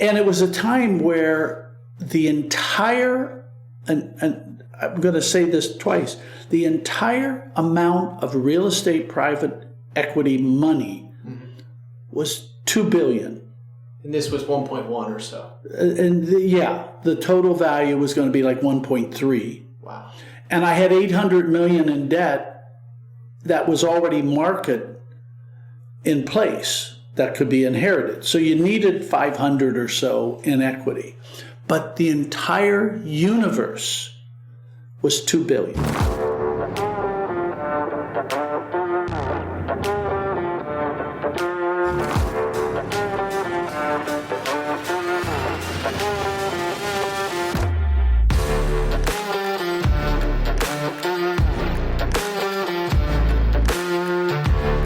And it was a time where the entire, and I'm going to say this twice, the entire amount of real estate private equity money was $2 billion. And this was 1.1 or so. And the total value was going to be like 1.3. Wow. And I had $800 million in debt that was already market in place that could be inherited. So you needed 500 or so in equity. But the entire universe was $2 billion.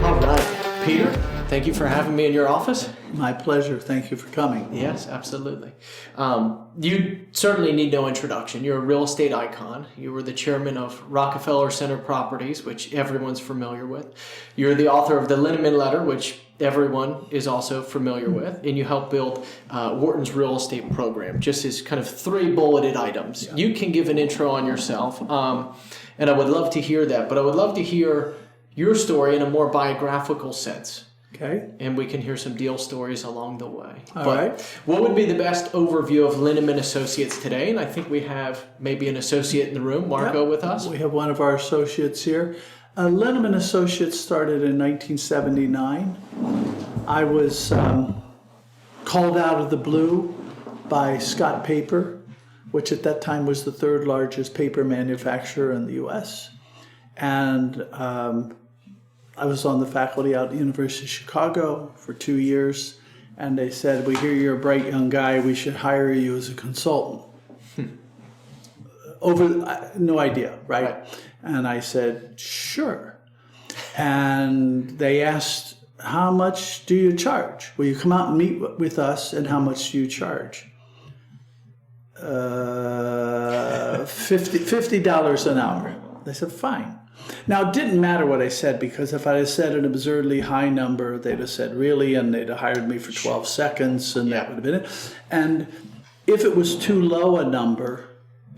All right. Peter, thank you for having me in your office. My pleasure. Thank you for coming. Yes, absolutely. You certainly need no introduction. You're a real estate icon. You were the chairman of Rockefeller Center Properties, which everyone's familiar with. You're the author of the Linneman Letter, which everyone is also familiar with. And you helped build Wharton's real estate program, just as kind of 3 bulleted items. Yeah. You can give an intro on yourself, and I would love to hear that. But I would love to hear your story in a more biographical sense. Okay. And we can hear some deal stories along the way. All right. What would be the best overview of Linneman Associates today? And I think we have maybe an associate in the room, Marco, with us. We have one of our associates here. Linneman Associates started in 1979. I was called out of the blue by Scott Paper, which at that time was the 3rd largest paper manufacturer in the U.S. And I was on the faculty out at the University of Chicago for 2 years, and they said, "We hear you're a bright young guy, we should hire you as a consultant." No idea, right? And I said, "Sure." And they asked, "How much do you charge? Will you come out and meet with us, and how much do you charge?" $50 an hour. They said, "Fine." Now, it didn't matter what I said, because if I had said an absurdly high number, they'd have said, "Really?" And they'd have hired me for 12 seconds, and that would have been it. And if it was too low a number,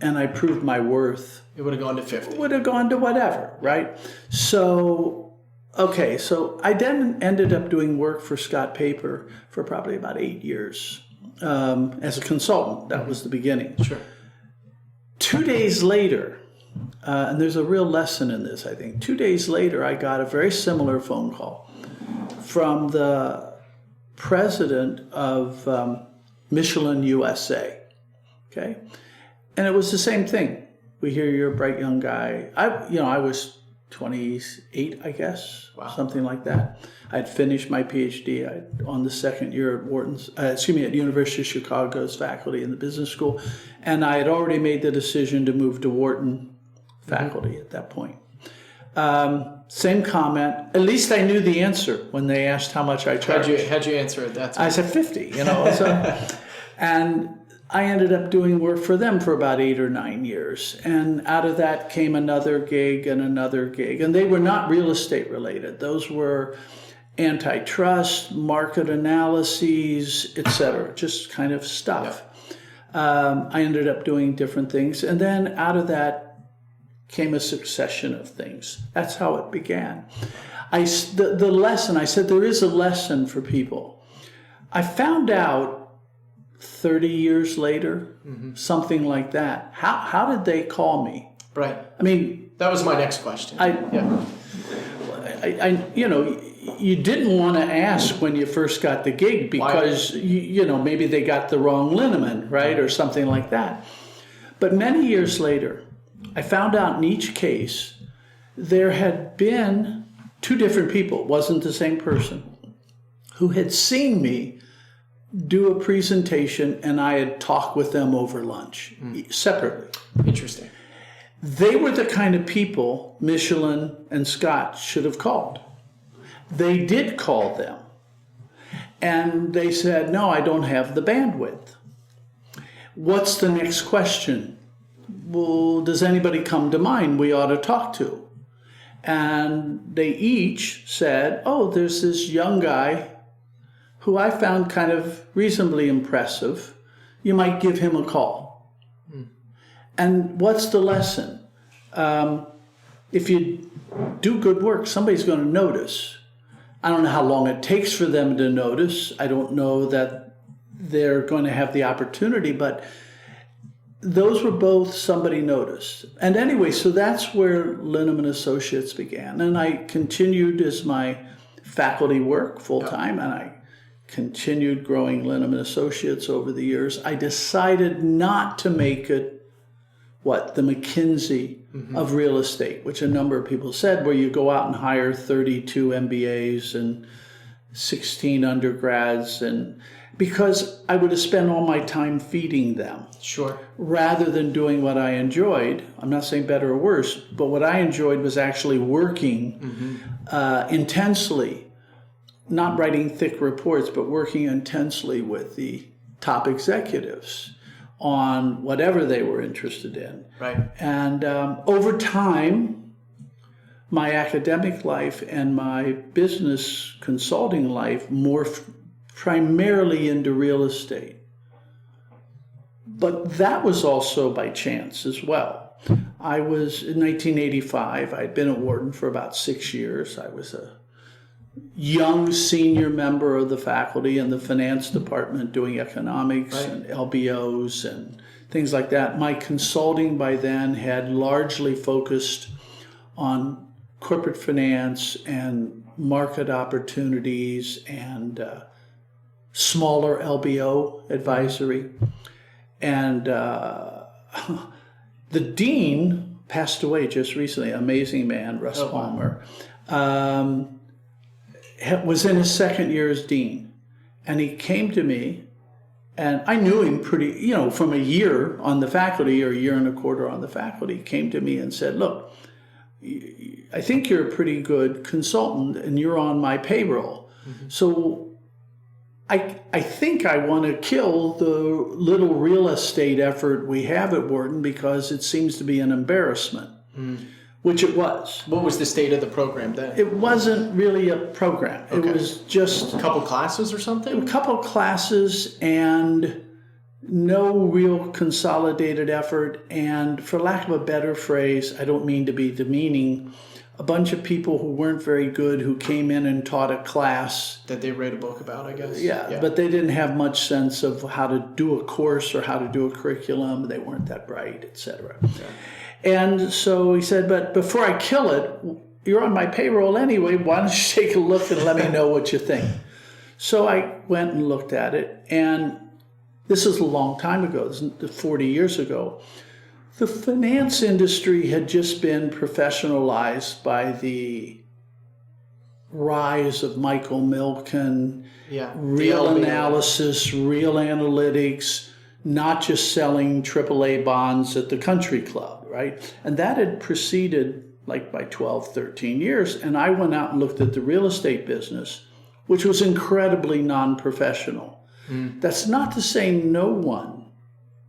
and I proved my worth, it would have gone to 50. It would have gone to whatever, right? So I then ended up doing work for Scott Paper for probably about 8 years as a consultant. That was the beginning. Sure. 2 days later, and there's a real lesson in this, I think. 2 days later, I got a very similar phone call from the president of Michelin USA. Okay, and it was the same thing. "We hear you're a bright young guy." I was 28, I guess, something like that. I'd finished my PhD on the 2nd year at at the University of Chicago's faculty in the business school, and I had already made the decision to move to Wharton faculty at that point. Same comment. At least I knew the answer when they asked how much I charged. How'd you answer at that time? I said 50, and I ended up doing work for them for about 8 or 9 years. And out of that came another gig and another gig. And they were not real estate related. Those were antitrust, market analyses, etc., just kind of stuff. Yeah. I ended up doing different things. And then out of that came a succession of things. That's how it began. The lesson, I said there is a lesson for people. I found out 30 years later, something like that. How did they call me? Right. I mean, that was my next question. You didn't want to ask when you first got the gig because maybe they got the wrong Linneman, right, or something like that. But many years later, I found out in each case there had been 2 different people, it wasn't the same person, who had seen me do a presentation, and I had talked with them over lunch separately. Interesting. They were the kind of people Michelin and Scott should have called. They did call them, and they said, "No, I don't have the bandwidth. What's the next question? Well, does anybody come to mind we ought to talk to?" And they each said, "Oh, there's this young guy who I found kind of reasonably impressive, you might give him a call. And what's the lesson? If you do good work, somebody's going to notice. I don't know how long it takes for them to notice. I don't know that they're going to have the opportunity, but those were both somebody noticed. And anyway, so that's where Linneman Associates began. And I continued as my faculty work full-time, and I continued growing Linneman Associates over the years. I decided not to make it the McKinsey of real estate, which a number of people said, where you go out and hire 32 MBAs and 16 undergrads, and because I would have spent all my time feeding them. Sure. Rather than doing what I enjoyed. I'm not saying better or worse, but what I enjoyed was actually working intensely, not writing thick reports, but working intensely with the top executives on whatever they were interested in. Right. And over time, my academic life and my business consulting life morphed primarily into real estate. But that was also by chance as well. I was, in 1985, I'd been at Wharton for about 6 years. I was a young senior member of the faculty in the finance department doing economics and LBOs and things like that. My consulting by then had largely focused on corporate finance and market opportunities and smaller LBO advisory. And the dean passed away just recently, amazing man, Russ Palmer. Was in his second year as dean, and he came to me, and I knew him pretty, from a year on the faculty or a year and a quarter on the faculty. He came to me and said, look, I think you're a pretty good consultant and you're on my payroll. So I think I want to kill the little real estate effort we have at Wharton because it seems to be an embarrassment. Which it was. What was the state of the program then? It wasn't really a program. Okay. It was just A couple classes or something? a couple classes and no real consolidated effort. And for lack of a better phrase, I don't mean to be demeaning, a bunch of people who weren't very good who came in and taught a class. That they read a book about, I guess. Yeah, but they didn't have much sense of how to do a course or how to do a curriculum. They weren't that bright, etc. Okay. And so he said, but before I kill it, you're on my payroll anyway, why don't you take a look and let me know what you think? So I went and looked at it, and this is a long time ago, this is 40 years ago. The finance industry had just been professionalized by the rise of Michael Milken, real analysis, real analytics, not just selling AAA bonds at the country club, right? And that had proceeded like by 12, 13 years. And I went out and looked at the real estate business, which was incredibly non-professional. That's not to say no one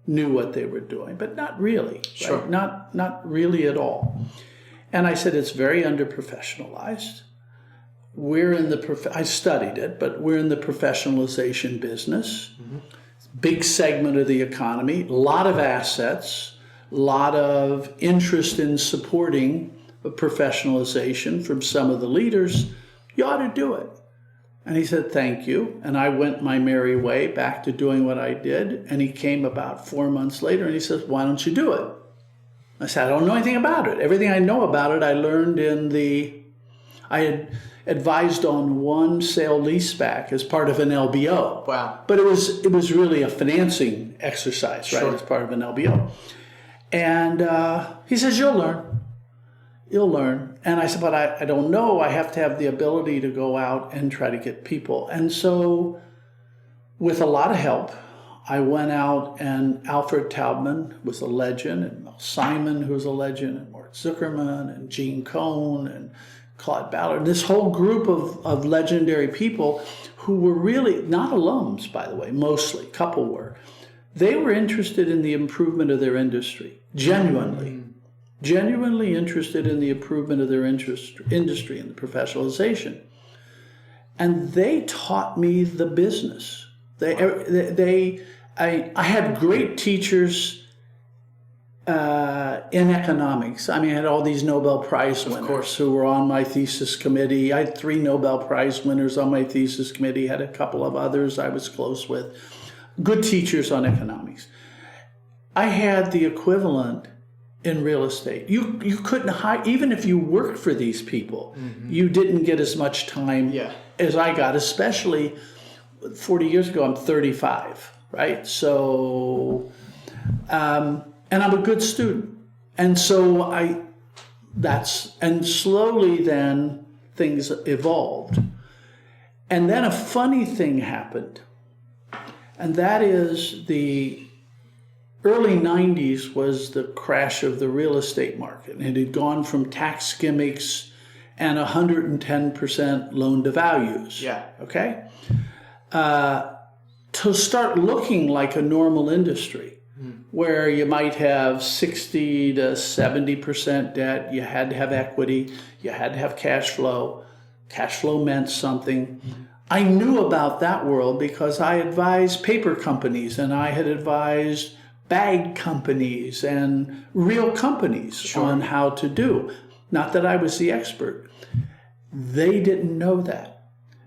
knew what they were doing, but not really. Sure. Right? Not really at all. And I said, it's very under-professionalized. We're in the, I studied it, but we're in the professionalization business. Big segment of the economy, a lot of assets, a lot of interest in supporting professionalization from some of the leaders. You ought to do it. And he said, thank you. And I went my merry way back to doing what I did. And he came about 4 months later and he says, why don't you do it? I said, I don't know anything about it. Everything I know about it, I learned I had advised on one sale leaseback as part of an LBO. Wow. But it was really a financing exercise, right? Sure. As part of an LBO. And he says, you'll learn. You'll learn. And I said, but I don't know. I have to have the ability to go out and try to get people. And so with a lot of help, I went out, and Alfred Taubman was a legend, and Mel Simon, who was a legend, and Mort Zuckerman, and Gene Cohn, and Claude Ballard, this whole group of legendary people who were really not alums, by the way, mostly, a couple were. They were interested in the improvement of their industry, genuinely interested in the improvement of their industry and the professionalization. and they taught me the business. I had great teachers in economics. I mean, I had all these Nobel Prize winners who were on my thesis committee. I had 3 Nobel Prize winners on my thesis committee, had a couple of others I was close with. Good teachers on economics. I had the equivalent in real estate. You couldn't hire, even if you worked for these people, you didn't get as much time as I got, especially 40 years ago. I'm 35, right? So, and I'm a good student. And so and slowly then things evolved. And then a funny thing happened. And that is the early 90s was the crash of the real estate market. It had gone from tax gimmicks and 110% loan to values. Okay? To start looking like a normal industry where you might have 60 to 70% debt, you had to have equity, you had to have cash flow. Cash flow meant something. I knew about that world because I advised paper companies and I had advised bag companies and real companies on how to do. Not that I was the expert. They didn't know that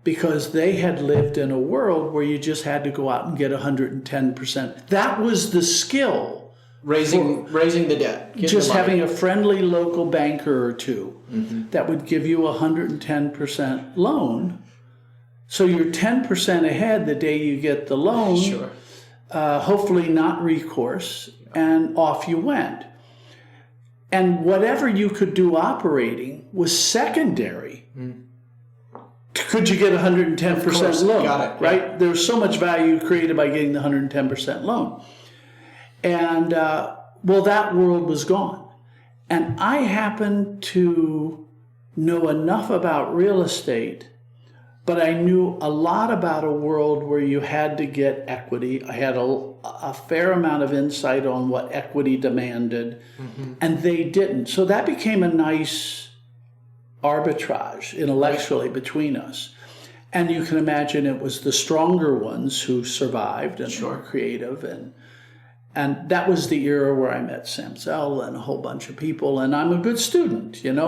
because they had lived in a world where you just had to go out and get 110%. That was the skill. Raising the debt. Just having a friendly local banker or two that would give you 110% loan. So you're 10% ahead the day you get the loan. Hopefully not recourse, and off you went. And whatever you could do operating was secondary. Could you get 110% loan? Got it. Right? There's so much value created by getting the 110% loan. And, well, that world was gone. And I happened to know enough about real estate, but I knew a lot about a world where you had to get equity. I had a fair amount of insight on what equity demanded, and they didn't. So that became a nice arbitrage intellectually between us. And you can imagine it was the stronger ones who survived and were creative. And that was the era where I met Sam Zell and a whole bunch of people. And I'm a good student, and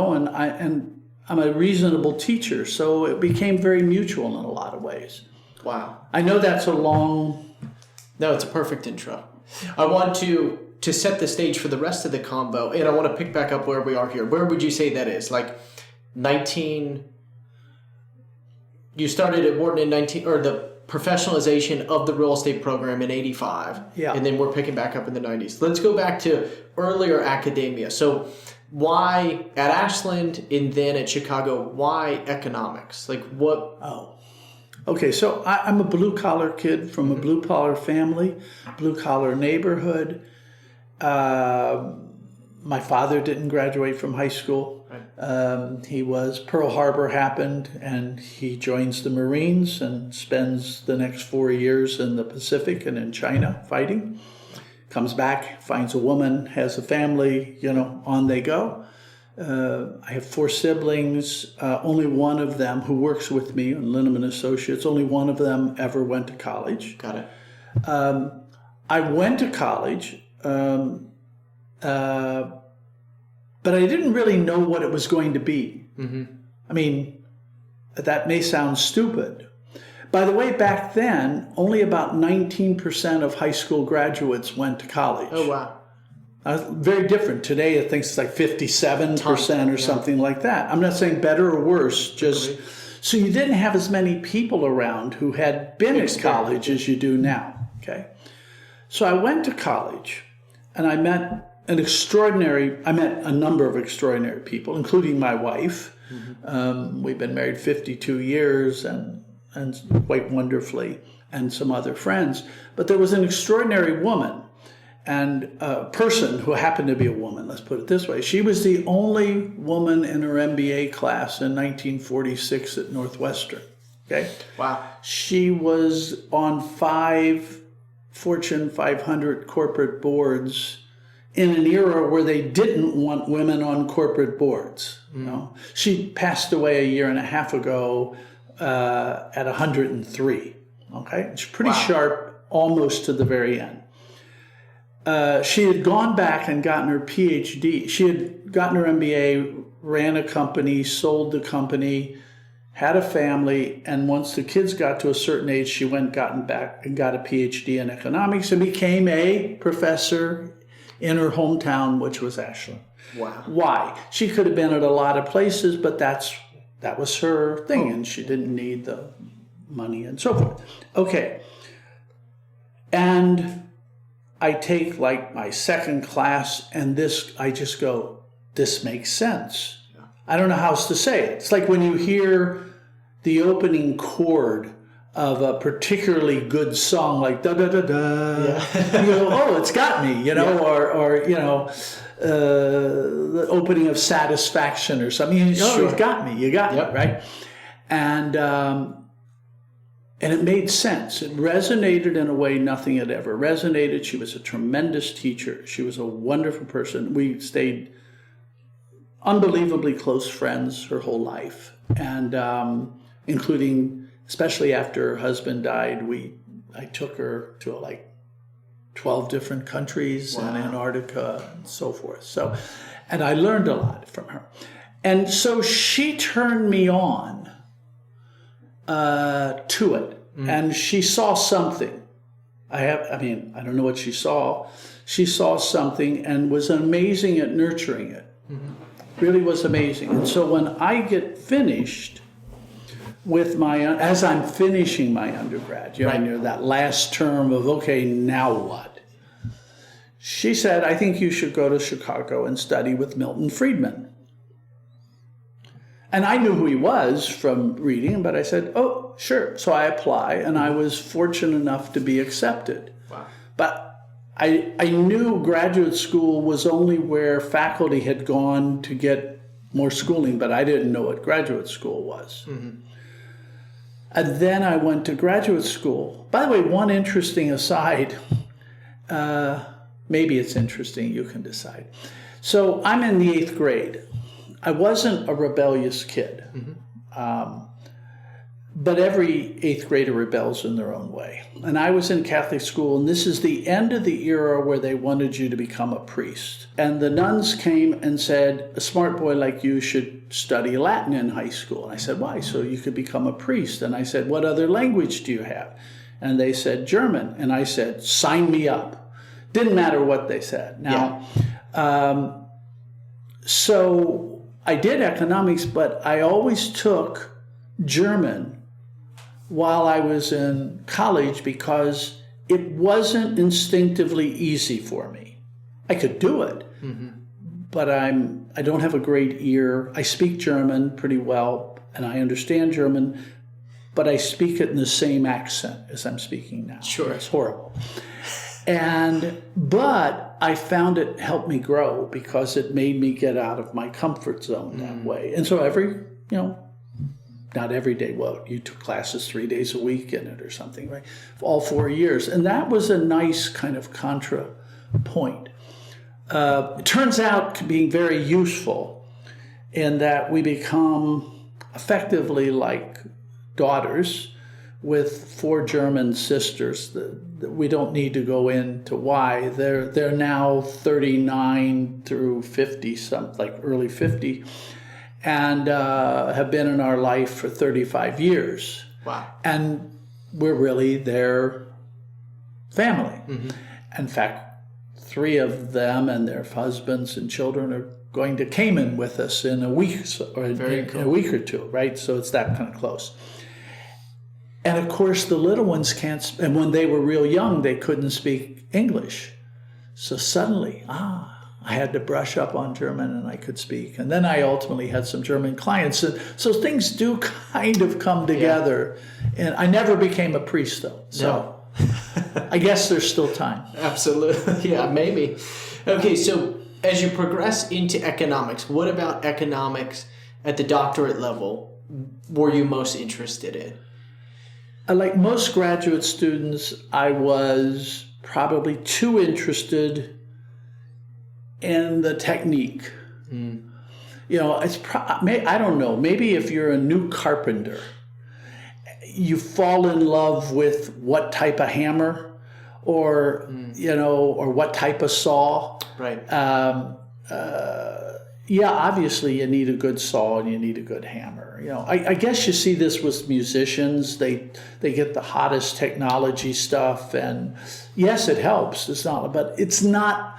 I'm a reasonable teacher, so it became very mutual in a lot of ways. Wow. I know that's a long... No, it's a perfect intro. I want to set the stage for the rest of the combo, and I want to pick back up where we are here. Where would you say that is? Like you started at Wharton in the professionalization of the real estate program in 85. Yeah. And then we're picking back up in the 90s. Let's go back to earlier academia. So why at Ashland and then at Chicago, why economics? Like what? Oh, okay. So I'm a blue collar kid from a blue collar family, blue collar neighborhood. My father didn't graduate from high school. Right. Pearl Harbor happened and he joins the Marines and spends the next 4 years in the Pacific and in China fighting. Comes back, finds a woman, has a family, on they go. I have 4 siblings. Only one of them who works with me in Linneman Associates, only one of them ever went to college. Got it. I went to college, but I didn't really know what it was going to be. I mean, that may sound stupid. By the way, back then, only about 19% of high school graduates went to college. Oh, wow. Very different. Today, I think it's like 57% or something like that. I'm not saying better or worse, just so you didn't have as many people around who had been at college as you do now. Okay, so I went to college, and I met a number of extraordinary people, including my wife. We've been married 52 years and quite wonderfully, and some other friends. But there was an extraordinary woman and a person who happened to be a woman, let's put it this way. She was the only woman in her MBA class in 1946 at Northwestern. Okay? Wow. She was on 5 Fortune 500 corporate boards in an era where they didn't want women on corporate boards. She passed away a year and a half ago. at 103. Okay, it's pretty Wow. sharp, almost to the very end. She had gone back and gotten her PhD. She had gotten her MBA, ran a company, sold the company, had a family, and once the kids got to a certain age, she gotten back and got a PhD in economics and became a professor in her hometown, which was Ashland. Wow. Why? She could have been at a lot of places, but that was her thing, and she didn't need the money and so forth. Okay. And I take like my second class, and I just go, this makes sense. Yeah. I don't know how else to say it. It's like when you hear the opening chord of a particularly good song, like da da da da, yeah. You go, oh, it's got me, you know, yeah. or you know, the opening of Satisfaction or something. You got me, yep. Right? And it made sense. It resonated in a way nothing had ever resonated. She was a tremendous teacher. She was a wonderful person. We stayed unbelievably close friends her whole life, and including, especially after her husband died, I took her to like 12 different countries. Wow. And Antarctica and so forth. So, and I learned a lot from her. And so she turned me on to it. Mm. And she saw something. I don't know what she saw. She saw something and was amazing at nurturing it. Mm-hmm. Really was amazing. And so when I get finished with as I'm finishing my undergrad, you know, that last term of, okay, now what? She said, I think you should go to Chicago and study with Milton Friedman. And I knew who he was from reading, but I said, oh, sure. So I apply, and I was fortunate enough to be accepted. Wow. But I knew graduate school was only where faculty had gone to get more schooling, but I didn't know what graduate school was. Mm-hmm. And then I went to graduate school. By the way, one interesting aside, maybe it's interesting, you can decide. So I'm in the 8th grade. I wasn't a rebellious kid, mm-hmm. But every 8th grader rebels in their own way. And I was in Catholic school, and this is the end of the era where they wanted you to become a priest. And the nuns came and said, a smart boy like you should study Latin in high school. And I said, why? So you could become a priest. And I said, what other language do you have? And they said, German. And I said, sign me up. Didn't matter what they said. Now, so I did economics, but I always took German while I was in college because it wasn't instinctively easy for me. I could do it, mm-hmm. but I don't have a great ear. I speak German pretty well, and I understand German, but I speak it in the same accent as I'm speaking now. Sure. It's horrible. But I found it helped me grow because it made me get out of my comfort zone that way. And so not every day, well, you took classes 3 days a week in it or something, right? All 4 years. And that was a nice kind of contrapoint. It turns out being very useful in that we become effectively like daughters with 4 German sisters. We don't need to go into why. They're now 39 through 50, like early 50. And have been in our life for 35 years. Wow. And we're really their family. Mm-hmm. In fact, 3 of them and their husbands and children are going to Cayman with us in a week or a week or two, right? So it's that kind of close. And of course, the little ones can't, and when they were real young, they couldn't speak English. So suddenly, I had to brush up on German and I could speak. And then I ultimately had some German clients. So things do kind of come together. Yeah. And I never became a priest, though. So I guess there's still time. Absolutely. Yeah, maybe. Okay, so as you progress into economics, what about economics at the doctorate level were you most interested in? Like most graduate students, I was probably too interested in the technique. You know, I don't know, maybe if you're a new carpenter you fall in love with what type of hammer, or or what type of saw. Right. Yeah, obviously you need a good saw and you need a good hammer. I guess you see this with musicians. They get the hottest technology stuff, and yes, it helps. It's not, but it's not.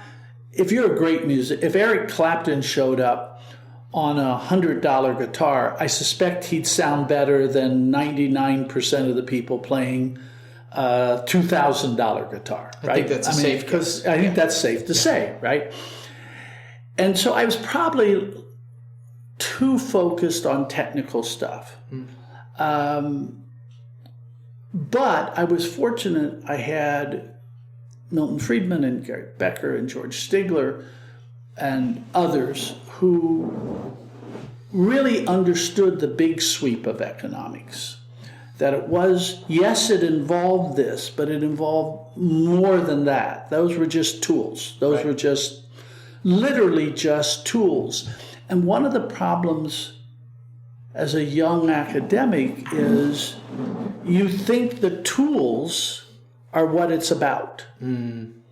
If you're a great if Eric Clapton showed up on a $100 guitar, I suspect he'd sound better than 99% of the people playing a $2,000 guitar. Right? I think that's safe because I think that's safe to say, right? And so I was probably too focused on technical stuff. But I was fortunate. I had Milton Friedman and Gary Becker and George Stigler and others who really understood the big sweep of economics. That it was, yes, it involved this, but it involved more than that. Those were just tools. Those were just literally just tools. And one of the problems as a young academic is you think the tools are what it's about. And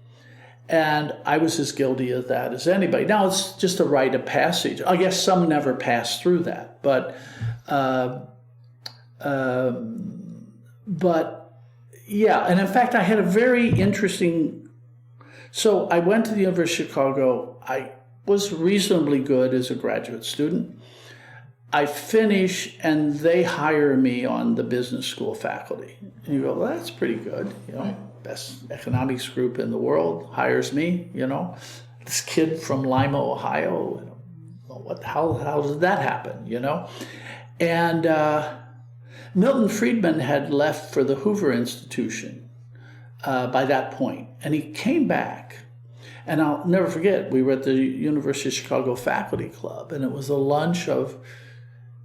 I was as guilty of that as anybody. Now, it's just a rite of passage. I guess some never pass through that. But yeah, and in fact, I had a very interesting... So I went to the University of Chicago. I was reasonably good as a graduate student. I finish, and they hire me on the business school faculty. And you go, well, that's pretty good. Best economics group in the world hires me. This kid from Lima, Ohio. How did that happen? And Milton Friedman had left for the Hoover Institution by that point, and he came back. And I'll never forget, we were at the University of Chicago Faculty Club, and it was a lunch of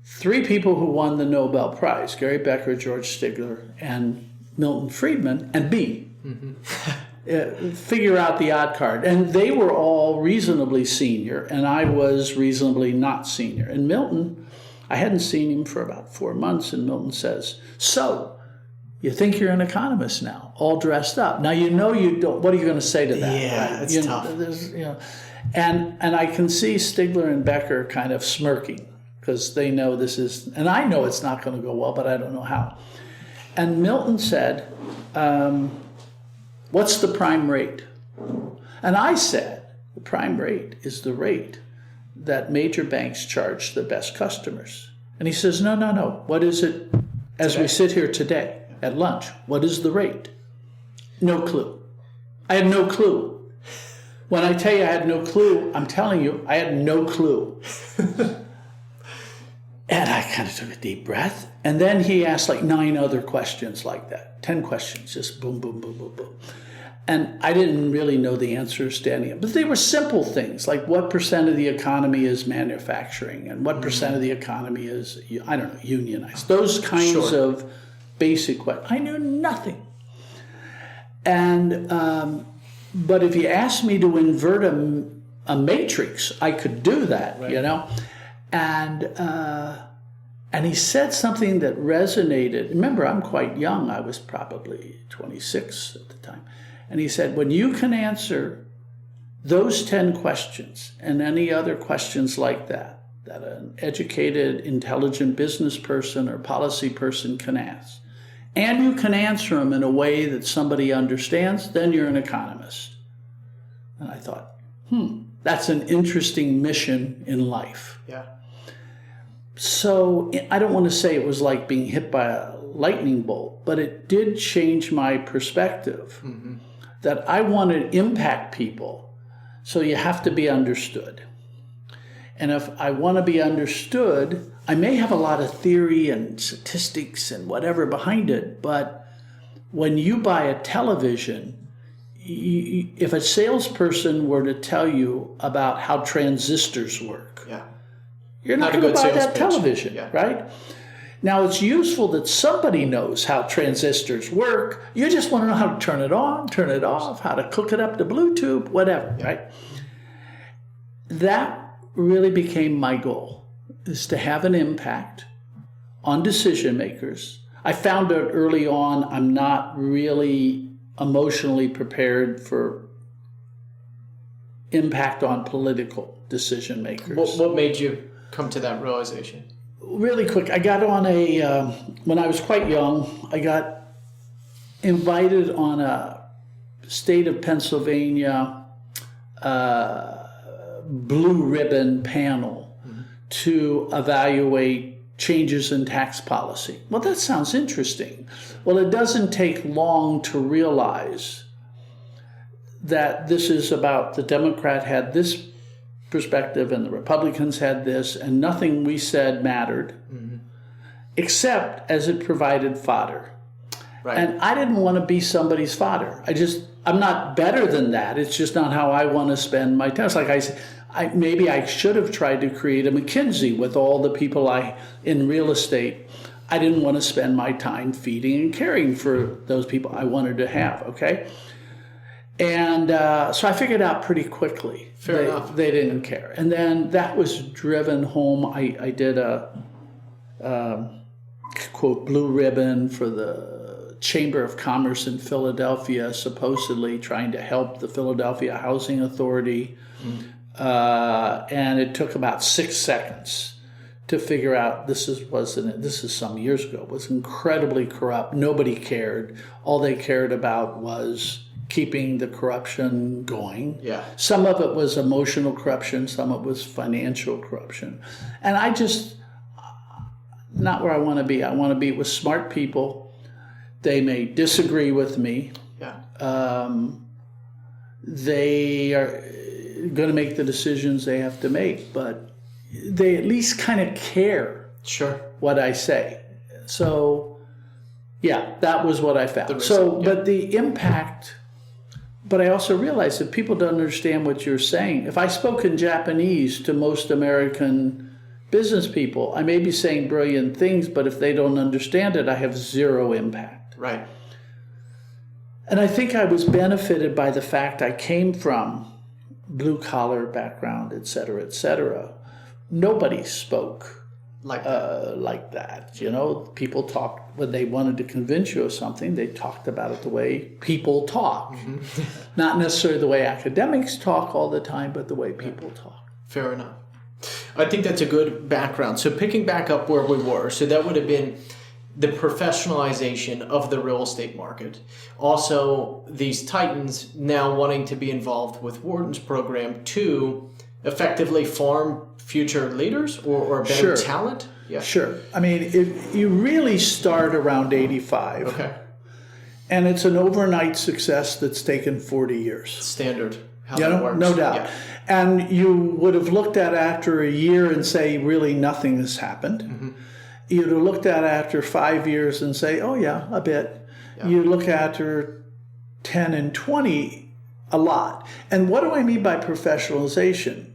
3 people who won the Nobel Prize: Gary Becker, George Stigler, and Milton Friedman, and me. Figure out the odd card. And they were all reasonably senior, and I was reasonably not senior. And Milton, I hadn't seen him for about 4 months, and Milton says, so, you think you're an economist now, all dressed up. Now you don't. What are you going to say to that? Yeah, right? it's tough. And I can see Stigler and Becker kind of smirking because they know this is, and I know it's not going to go well, but I don't know how. And Milton said, what's the prime rate? And I said, the prime rate is the rate that major banks charge their best customers. And he says, no. What is it as today? We sit here today at lunch? What is the rate? No clue. I had no clue. When I tell you I had no clue, I'm telling you, I had no clue. And I kind of took a deep breath. And then he asked like 9 other questions like that. 10 questions, just boom, boom, boom, boom, boom. And I didn't really know the answers to any of them. But they were simple things, like what percent of the economy is manufacturing and what percent of the economy is, I don't know, unionized. Those kinds of basic questions. I knew nothing. And, but if you asked me to invert a matrix, I could do that, And he said something that resonated. Remember, I'm quite young. I was probably 26 at the time. And he said, when you can answer those 10 questions and any other questions like that an educated, intelligent business person or policy person can ask, and you can answer them in a way that somebody understands, then you're an economist. And I thought, that's an interesting mission in life. Yeah. So I don't want to say it was like being hit by a lightning bolt, but it did change my perspective that I want to impact people. So you have to be understood. And if I want to be understood, I may have a lot of theory and statistics and whatever behind it, but when you buy a television, if a salesperson were to tell you about how transistors work, you're not going to buy that television, right? Now, it's useful that somebody knows how transistors work. You just want to know how to turn it on, turn it off, how to hook it up to Bluetooth, whatever, right? That really became my goal, is to have an impact on decision makers. I found out early on I'm not really emotionally prepared for impact on political decision makers. What made you come to that realization? Really quick, I got on when I was quite young, I got invited on a state of Pennsylvania blue ribbon panel to evaluate changes in tax policy. Well, that sounds interesting. Well, it doesn't take long to realize that this is about the Democrat had this perspective and the Republicans had this, and nothing we said mattered, except as it provided fodder. Right. And I didn't want to be somebody's fodder. I'm not better than that. It's just not how I want to spend my time. It's like I said, maybe I should have tried to create a McKinsey with all the people in real estate. I didn't want to spend my time feeding and caring for those people I wanted to have, okay? And so I figured out pretty quickly. Fair enough. They didn't care. And then that was driven home. I did a, quote, blue ribbon for the Chamber of Commerce in Philadelphia, supposedly trying to help the Philadelphia Housing Authority. And it took about 6 seconds to figure out this is some years ago. It was incredibly corrupt. Nobody cared. All they cared about was keeping the corruption going. Yeah. Some of it was emotional corruption, some of it was financial corruption. And I just, not where I want to be. I want to be with smart people. They may disagree with me. Yeah. They are going to make the decisions they have to make, but they at least kind of care what I say. So, yeah, that was what I found. But the impact, but I also realized that people don't understand what you're saying. If I spoke in Japanese to most American business people, I may be saying brilliant things, but if they don't understand it, I have zero impact. Right. And I think I was benefited by the fact I came from blue-collar background, et cetera, et cetera. Nobody spoke like that. You know, people talked, when they wanted to convince you of something, they talked about it the way people talk. Not necessarily the way academics talk all the time, but the way people talk. Fair enough. I think that's a good background. So picking back up where we were, so that would have been the professionalization of the real estate market. Also, these titans now wanting to be involved with Wharton's program to effectively form future leaders or better talent? Yeah. Sure. I mean, if you really start around 85. Okay. And it's an overnight success that's taken 40 years. Standard. How that works. No doubt. Yeah. And you would have looked at after a year and say, really, nothing has happened. You'd have looked at after 5 years and say, oh, yeah, a bit. Yeah. You look after 10 and 20, a lot. And what do I mean by professionalization?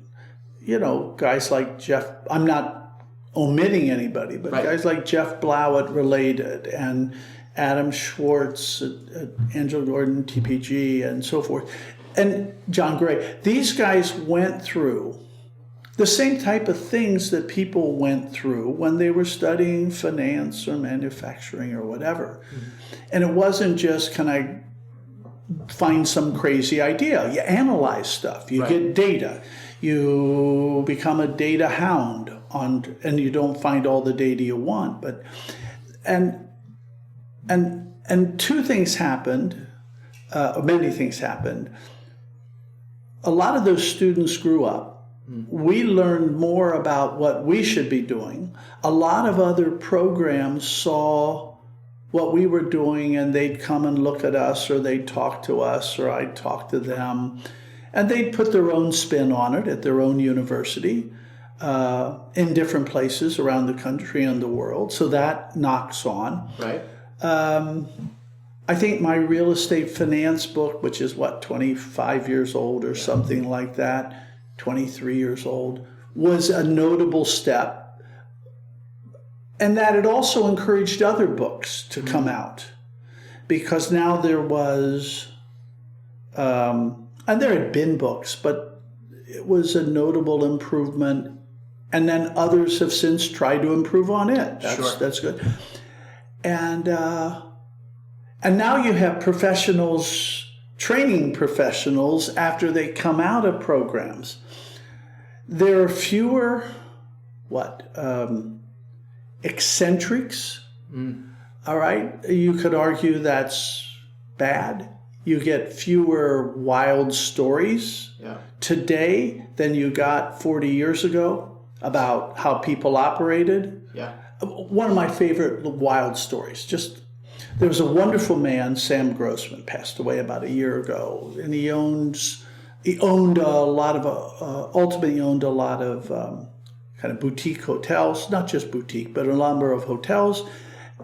You know, guys like Jeff, I'm not omitting anybody, but guys like Jeff Blau at Related and Adam Schwartz at Angelo Gordon, TPG, and so forth, and John Gray. These guys went through the same type of things that people went through when they were studying finance or manufacturing or whatever. And it wasn't just, can I find some crazy idea? You analyze stuff. You get data. You become a data hound and you don't find all the data you want. But and two things happened, many things happened. A lot of those students grew up. We learned more about what we should be doing. A lot of other programs saw what we were doing and they'd come and look at us, or they'd talk to us, or I'd talk to them. And they'd put their own spin on it at their own university in different places around the country and the world. So that knocks on. Right. I think my real estate finance book, which is 25 years old or something like that, 23 years old, was a notable step. And that it also encouraged other books to come out. Because now there was, and there had been books, but it was a notable improvement. And then others have since tried to improve on it. That's good. And now you have professionals training professionals after they come out of programs. There are fewer, eccentrics. All right. You could argue that's bad. You get fewer wild stories today than you got 40 years ago about how people operated. Yeah. One of my favorite wild stories, there was a wonderful man, Sam Grossman, passed away about a year ago, and he owned a lot of kind of boutique hotels, not just boutique, but a number of hotels.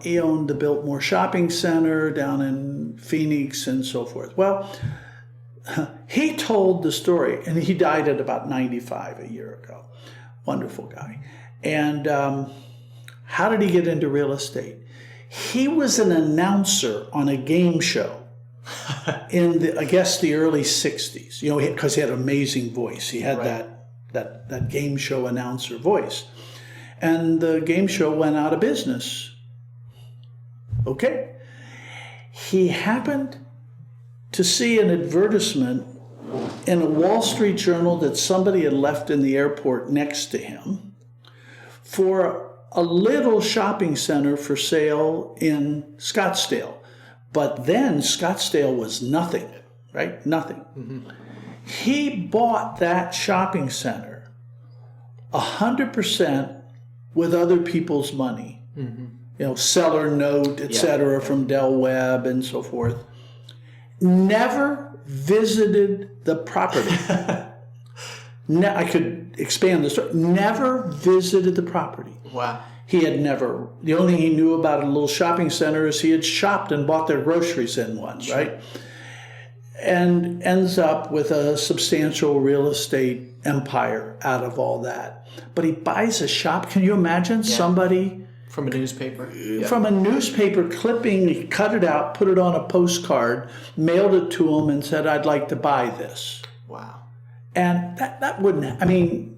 He owned the Biltmore Shopping Center down in Phoenix and so forth. Well, he told the story, and he died at about 95 a year ago. Wonderful guy. And how did he get into real estate? He was an announcer on a game show in the early 60s, because he had an amazing voice. He had that game show announcer voice. And the game show went out of business. Okay. He happened to see an advertisement in a Wall Street Journal that somebody had left in the airport next to him for a little shopping center for sale in Scottsdale. But then Scottsdale was nothing, right? Nothing. Mm-hmm. He bought that shopping center 100% with other people's money. Mm-hmm. Seller note, etc., from Del Webb and so forth. Never visited the property. I could expand the story. Never visited the property. Wow. The only thing he knew about a little shopping center is he had shopped and bought their groceries in one, sure. Right? And ends up with a substantial real estate empire out of all that. But he buys a shop. Can you imagine somebody... From a newspaper? From a newspaper clipping, he cut it out, put it on a postcard, mailed it to him and said, I'd like to buy this. Wow. And that wouldn't, can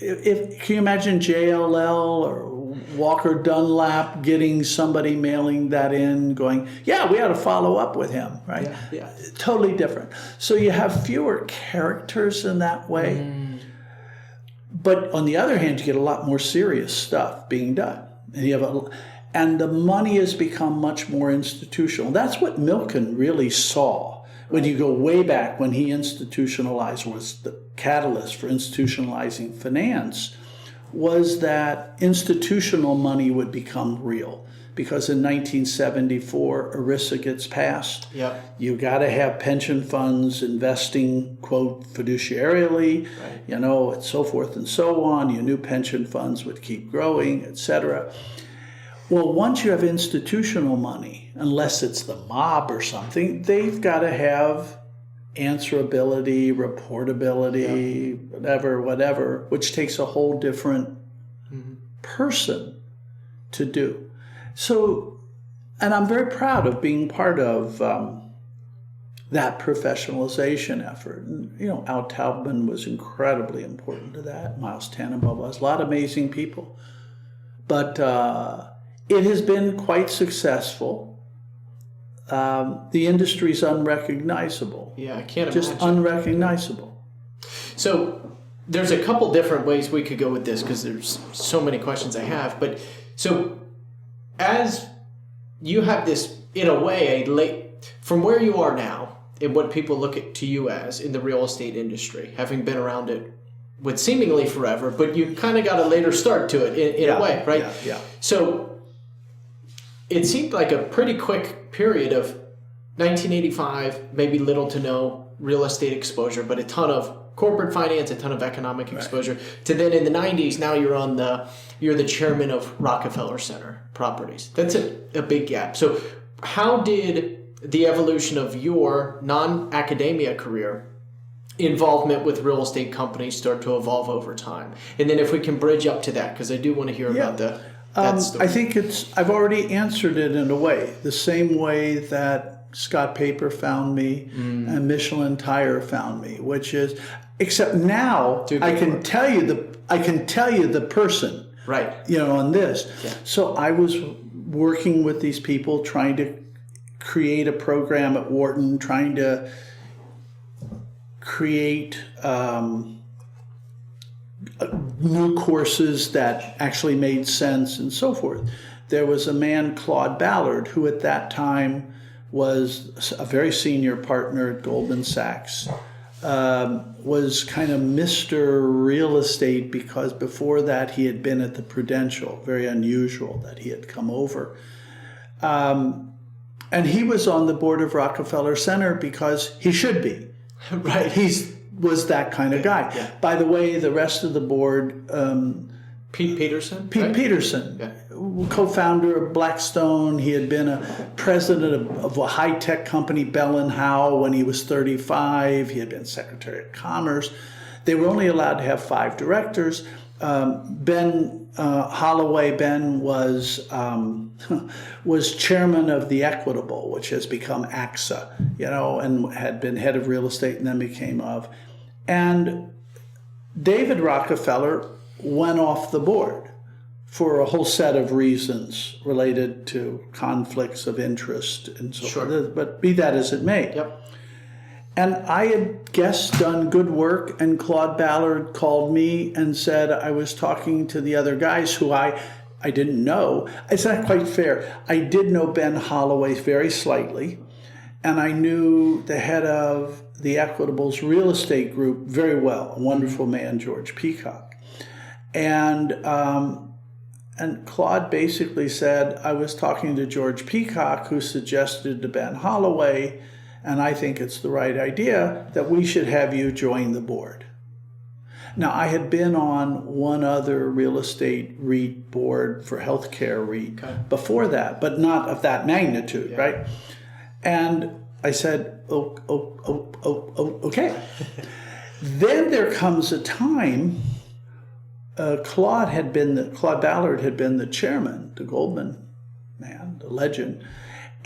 you imagine JLL or Walker Dunlap getting somebody mailing that in going, we ought to follow up with him, right? Yeah. Totally different. So you have fewer characters in that way. But on the other hand, you get a lot more serious stuff being done. And the money has become much more institutional. That's what Milken really saw when you go way back when he institutionalized, was the catalyst for institutionalizing finance, was that institutional money would become real. Because in 1974, ERISA gets passed. Yep. You got to have pension funds investing, quote, fiduciarily, right. And so forth and so on. You knew pension funds would keep growing, etc. Well, once you have institutional money, unless it's the mob or something, they've got to have answerability, reportability, whatever, which takes a whole different person to do. So, and I'm very proud of being part of that professionalization effort. And, Al Taubman was incredibly important to that. Miles Tannenbaum was. A lot of amazing people. But it has been quite successful. The industry's unrecognizable. Yeah, I can't imagine. Just unrecognizable. So there's a couple different ways we could go with this because there's so many questions I have. But so as you have this, in a way, from where you are now and what people look to you as in the real estate industry, having been around it with seemingly forever, but you kind of got a later start to it in a way, right? Yeah. So it seemed like a pretty quick period of 1985, maybe little to no real estate exposure, but a ton of corporate finance, a ton of economic exposure. Right. To then in the 90s, now you're the chairman of Rockefeller Center Properties. That's a big gap. So how did the evolution of your non-academia career involvement with real estate companies start to evolve over time? And then if we can bridge up to that, because I do want to hear about that story. I think I've already answered it in a way, the same way that Scott Paper found me and Michelin Tire found me, which is, except now I can tell you the person, right? On this. Yeah. So I was working with these people, trying to create a program at Wharton, trying to create new courses that actually made sense and so forth. There was a man, Claude Ballard, who at that time was a very senior partner at Goldman Sachs, was kind of Mr. Real Estate because before that he had been at the Prudential. Very unusual that he had come over. And he was on the board of Rockefeller Center because he should be. Right. He was that kind of guy. Yeah. By the way, the rest of the board... Pete Peterson? Pete right? Peterson, Yeah. co-founder of Blackstone. He had been a president of a high-tech company, Bell & Howell, when he was 35. He had been Secretary of Commerce. They were only allowed to have 5 directors. Ben Holloway, was chairman of the Equitable, which has become AXA, and had been head of real estate and then became of. And David Rockefeller went off the board for a whole set of reasons related to conflicts of interest and so forth. But be that as it may. Yep. And I had done good work, and Claude Ballard called me and said I was talking to the other guys who I didn't know. It's not quite fair. I did know Ben Holloway very slightly, and I knew the head of the Equitable's real estate group very well, a wonderful man, George Peacock. And Claude basically said, I was talking to George Peacock, who suggested to Ben Holloway, and I think it's the right idea, that we should have you join the board. Now, I had been on one other real estate REIT board for healthcare REIT before that, but not of that magnitude, right? And I said, okay. Then there comes a time... Claude Ballard had been the chairman, the Goldman man, the legend,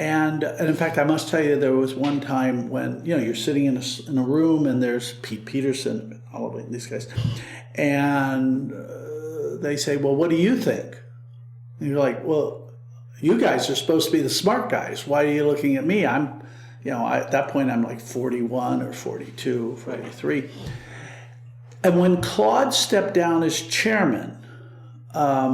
and in fact, I must tell you, there was one time when you're sitting in a room and there's Pete Peterson, all of these guys, and they say, "Well, what do you think?" And you're like, "Well, you guys are supposed to be the smart guys. Why are you looking at me? I'm, at that point, I'm like 41 or 42, 43." And when Claude stepped down as chairman, I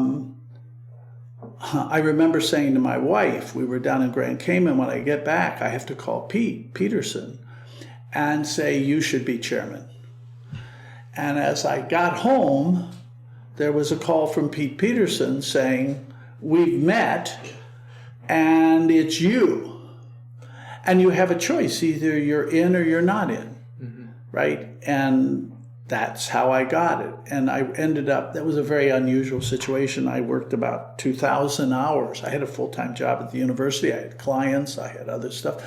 remember saying to my wife, we were down in Grand Cayman, when I get back, I have to call Pete Peterson and say, you should be chairman. And as I got home, there was a call from Pete Peterson saying, we've met and it's you. And you have a choice, either you're in or you're not in, right? And that's how I got it. And I ended up, that was a very unusual situation. I worked about 2,000 hours. I had a full-time job at the university. I had clients. I had other stuff.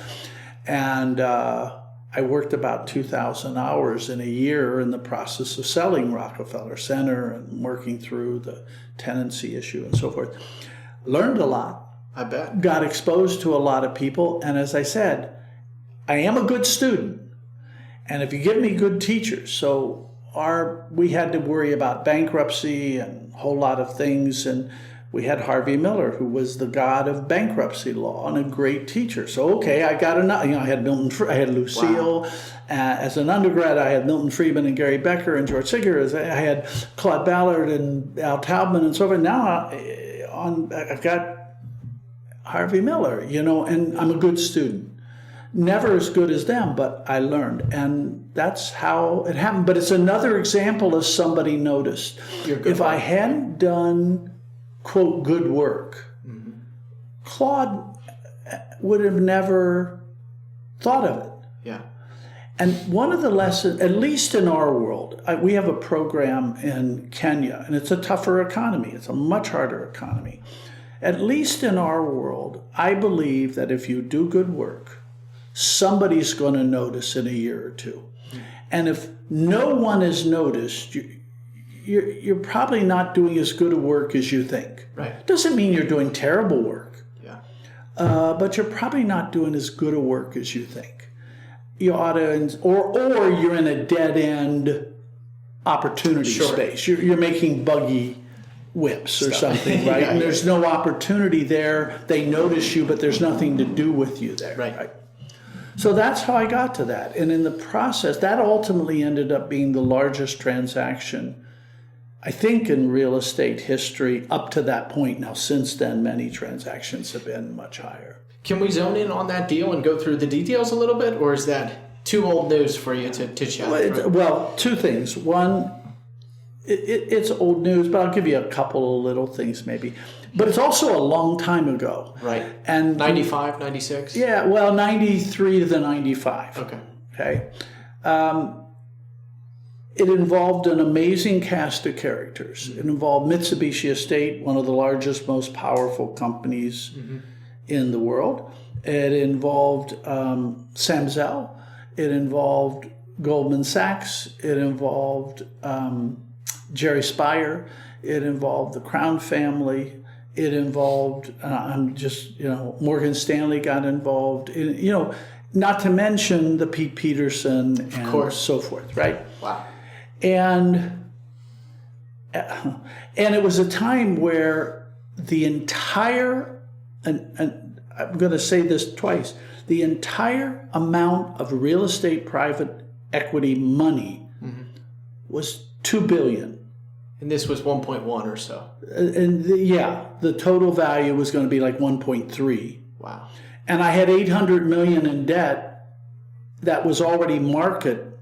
And I worked about 2,000 hours in a year in the process of selling Rockefeller Center and working through the tenancy issue and so forth. Learned a lot. I bet. Got exposed to a lot of people. And as I said, I am a good student. And if you give me good teachers, we had to worry about bankruptcy and a whole lot of things, and we had Harvey Miller, who was the god of bankruptcy law and a great teacher. So I got enough. I had I had Lucille. Wow. As an undergrad, I had Milton Friedman and Gary Becker and George Singer. I had Claude Ballard and Al Taubman and so forth. Now I've got Harvey Miller, and I'm a good student. Never as good as them, but I learned. And that's how it happened. But it's another example of somebody noticed. If I hadn't done, quote, good work, Claude would have never thought of it. Yeah. And one of the lessons, at least in our world, we have a program in Kenya, and it's a tougher economy. It's a much harder economy. At least in our world, I believe that if you do good work, somebody's going to notice in a year or two. And if no one has noticed, you're probably not doing as good a work as you think. Right. Doesn't mean you're doing terrible work. Yeah. But you're probably not doing as good a work as you think. You ought to, or you're in a dead end opportunity space. You're making buggy whips or something, right? Yeah, and there's no opportunity there. They notice you, but there's nothing to do with you there. Right. So that's how I got to that. And in the process, that ultimately ended up being the largest transaction, I think, in real estate history up to that point. Now, since then, many transactions have been much higher. Can we zone in on that deal and go through the details a little bit, or is that too old news for you to chat through? Well, two things. One, it's old news, but I'll give you a couple of little things maybe. But it's also a long time ago. Right. And 95, 96? Yeah, well, 93 to the 95. Okay. It involved an amazing cast of characters. It involved Mitsubishi Estate, one of the largest, most powerful companies in the world. It involved Sam Zell. It involved Goldman Sachs. It involved Jerry Speyer. It involved the Crown family. It involved, Morgan Stanley got involved. Not to mention the Pete Peterson and so forth, right? Wow. And it was a time where the entire, and I'm going to say this twice, the entire amount of real estate private equity money was $2 billion. And this was 1.1 or so. And the total value was going to be like 1.3. Wow. And I had $800 million in debt that was already market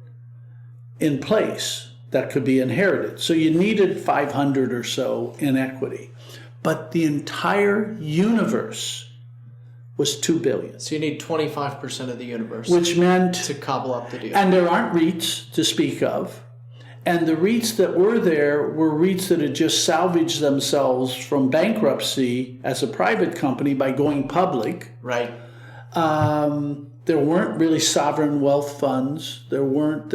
in place that could be inherited. So you needed 500 or so in equity. But the entire universe was $2 billion. So you need 25% of the universe. Which meant to cobble up the deal. And there aren't REITs to speak of. And the REITs that were there were REITs that had just salvaged themselves from bankruptcy as a private company by going public. Right. There weren't really sovereign wealth funds. There weren't.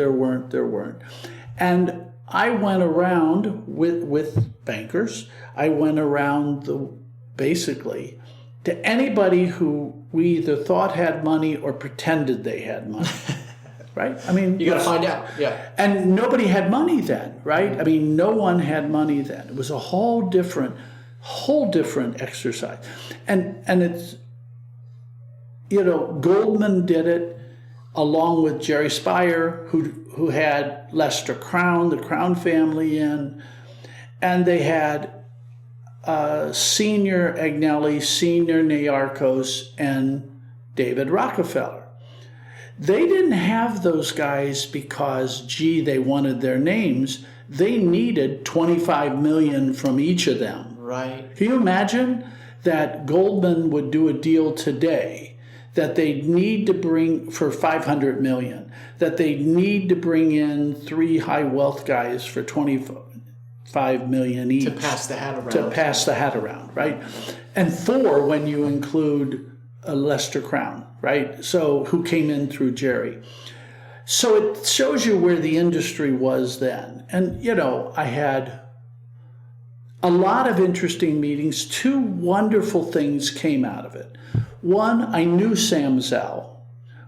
And I went around with bankers. I went around basically to anybody who we either thought had money or pretended they had money. Right? I mean, you got to find out. Yeah. And nobody had money then, right? I mean, no one had money then. It was a whole different exercise. And it's, Goldman did it along with Jerry Speyer, who had Lester Crown, the Crown family in, and they had Senior Agnelli, Senior Niarchos, and David Rockefeller. They didn't have those guys because, they wanted their names. They needed $25 million from each of them. Right. Can you imagine that Goldman would do a deal today that they'd need to bring for $500 million, that they'd need to bring in 3 high wealth guys for $25 million each. To pass the hat around. Right? And 4 when you include Lester Crown, right? So who came in through Jerry. So it shows you where the industry was then. And, I had a lot of interesting meetings. 2 wonderful things came out of it. One, I knew Sam Zell.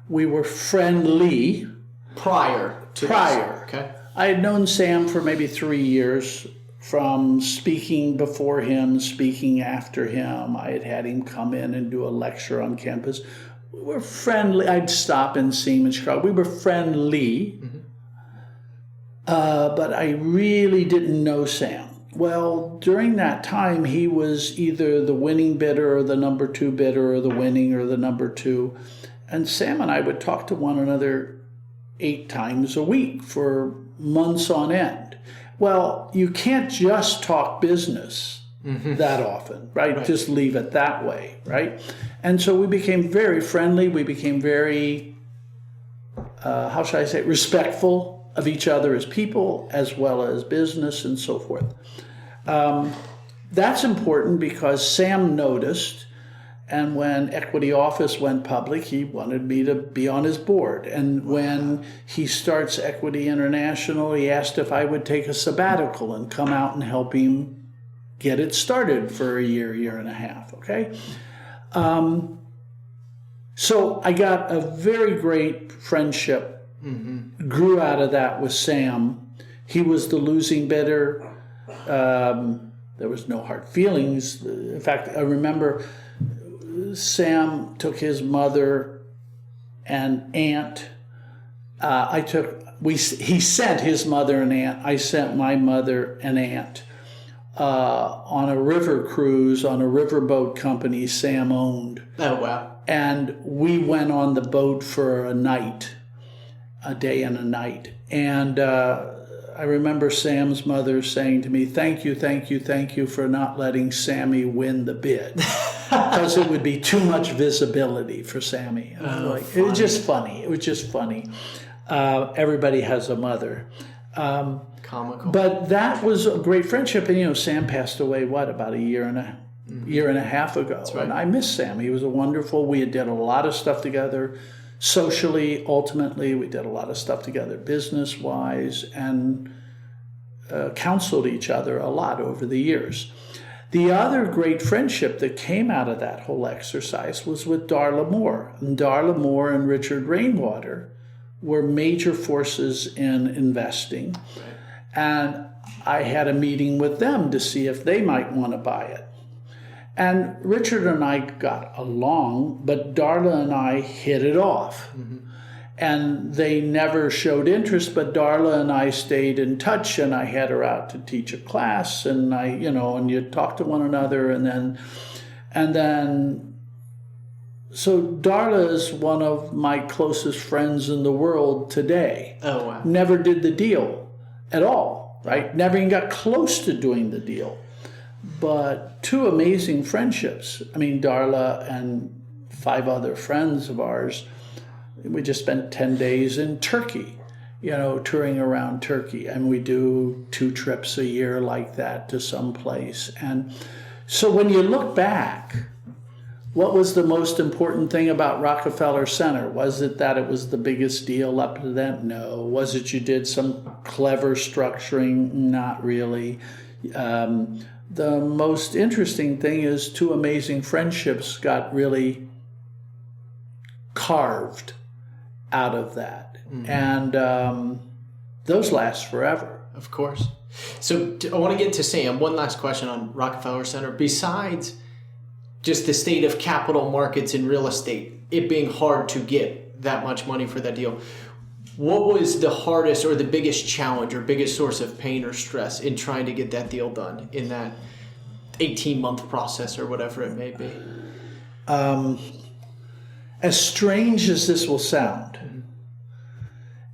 We were friendly. Prior. Okay. I had known Sam for maybe 3 years, from speaking before him, speaking after him. I had him come in and do a lecture on campus. We were friendly. I'd stop and see him in Chicago. We were friendly, but I really didn't know Sam. Well, during that time, he was either the winning bidder or the number 2 bidder, or the winning or the number 2. And Sam and I would talk to one another 8 times a week for months on end. Well, you can't just talk business that often, right? Just leave it that way, right? And so we became very friendly. We became very, respectful of each other as people, as well as business and so forth. That's important because Sam noticed, and when Equity Office went public, he wanted me to be on his board. And when he starts Equity International, he asked if I would take a sabbatical and come out and help him get it started for a year and a half, okay? So I got a very great friendship, grew out of that with Sam. He was the losing bidder. There was no hard feelings. In fact, I remember Sam took his mother and aunt. He sent his mother and aunt. I sent my mother and aunt on a river cruise on a riverboat company Sam owned. Oh, wow. And we went on the boat for a day and a night. And I remember Sam's mother saying to me, thank you for not letting Sammy win the bid. Because it would be too much visibility for Sammy. It was just funny. Everybody has a mother. Comical. But that was a great friendship. And, Sam passed away, about a year and a half ago. That's right. And I miss Sam. He was we did a lot of stuff together socially. Ultimately, we did a lot of stuff together business-wise and counseled each other a lot over the years. The other great friendship that came out of that whole exercise was with Darla Moore. And Darla Moore and Richard Rainwater were major forces in investing. Right. And I had a meeting with them to see if they might want to buy it. And Richard and I got along, but Darla and I hit it off. Mm-hmm. And they never showed interest, but Darla and I stayed in touch, and I had her out to teach a class, and and you talk to one another, and then so Darla is one of my closest friends in the world today. Oh, wow. Never did the deal at all, right? Never even got close to doing the deal. But two amazing friendships. I mean, Darla and 5 other friends of ours, we just spent 10 days in Turkey, touring around Turkey. And we do 2 trips a year like that to some place. And so when you look back, what was the most important thing about Rockefeller Center? Was it that it was the biggest deal up to then? No. Was it you did some clever structuring? Not really. The most interesting thing is 2 amazing friendships got really carved out of that. Mm-hmm. And those last forever. Of course. So I want to get to Sam. One last question on Rockefeller Center. Besides just the state of capital markets in real estate, it being hard to get that much money for that deal, what was the hardest or the biggest challenge or biggest source of pain or stress in trying to get that deal done in that 18-month process or whatever it may be? As strange as this will sound, mm-hmm.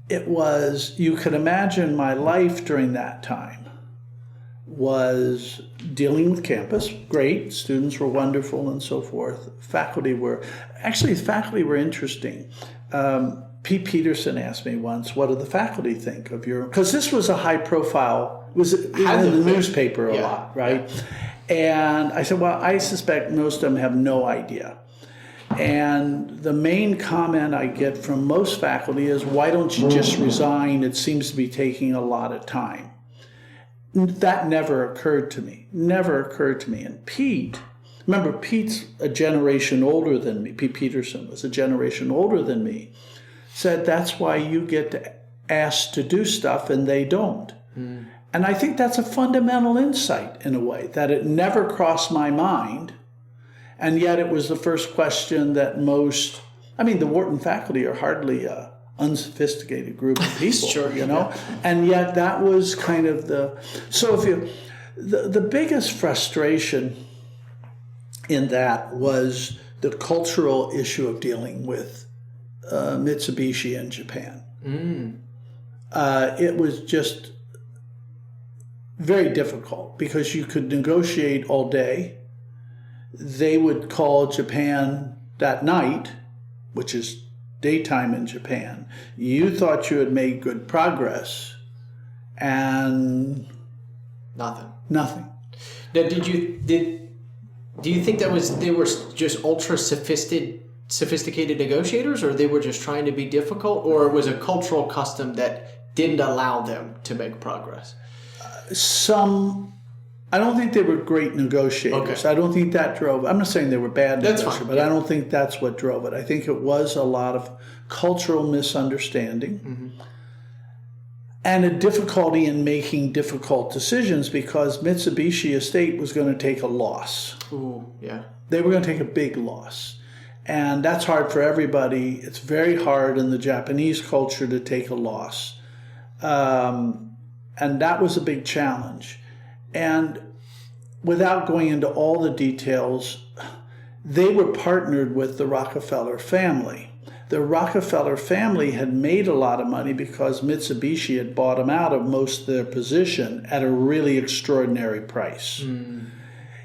It was, you could imagine my life during that time was dealing with campus. Great, students were wonderful and so forth. Faculty were interesting. Pete Peterson asked me once, what do the faculty think of your... Because this was a high profile, was in the newspaper a lot, right? Yeah. And I said, well, I suspect most of them have no idea. And the main comment I get from most faculty is, why don't you just resign? It seems to be taking a lot of time. That never occurred to me. And Pete, remember, Pete's a generation older than me. Pete Peterson was a generation older than me. Said, that's why you get asked to do stuff and they don't. Mm. And I think that's a fundamental insight in a way, that it never crossed my mind. And yet it was the first question that the Wharton faculty are hardly an unsophisticated group of people, sure, Yeah. And yet that was kind of the biggest frustration in that was the cultural issue of dealing with Mitsubishi in Japan. Mm. It was just very difficult because you could negotiate all day. They would call Japan that night, which is daytime in Japan. You thought you had made good progress, and nothing. Now, do you think they were just ultra sophisticated negotiators, or they were just trying to be difficult, or it was a cultural custom that didn't allow them to make progress? I don't think they were great negotiators. Okay. I don't think that drove. I'm not saying they were bad negotiators, but I don't think that's what drove it. I think it was a lot of cultural misunderstanding. Mm-hmm. and a difficulty in making difficult decisions because Mitsubishi Estate was going to take a loss. Ooh, yeah. They were going to take a big loss. And that's hard for everybody. It's very hard in the Japanese culture to take a loss. And that was a big challenge. And without going into all the details, they were partnered with the Rockefeller family. The Rockefeller family had made a lot of money because Mitsubishi had bought them out of most of their position at a really extraordinary price.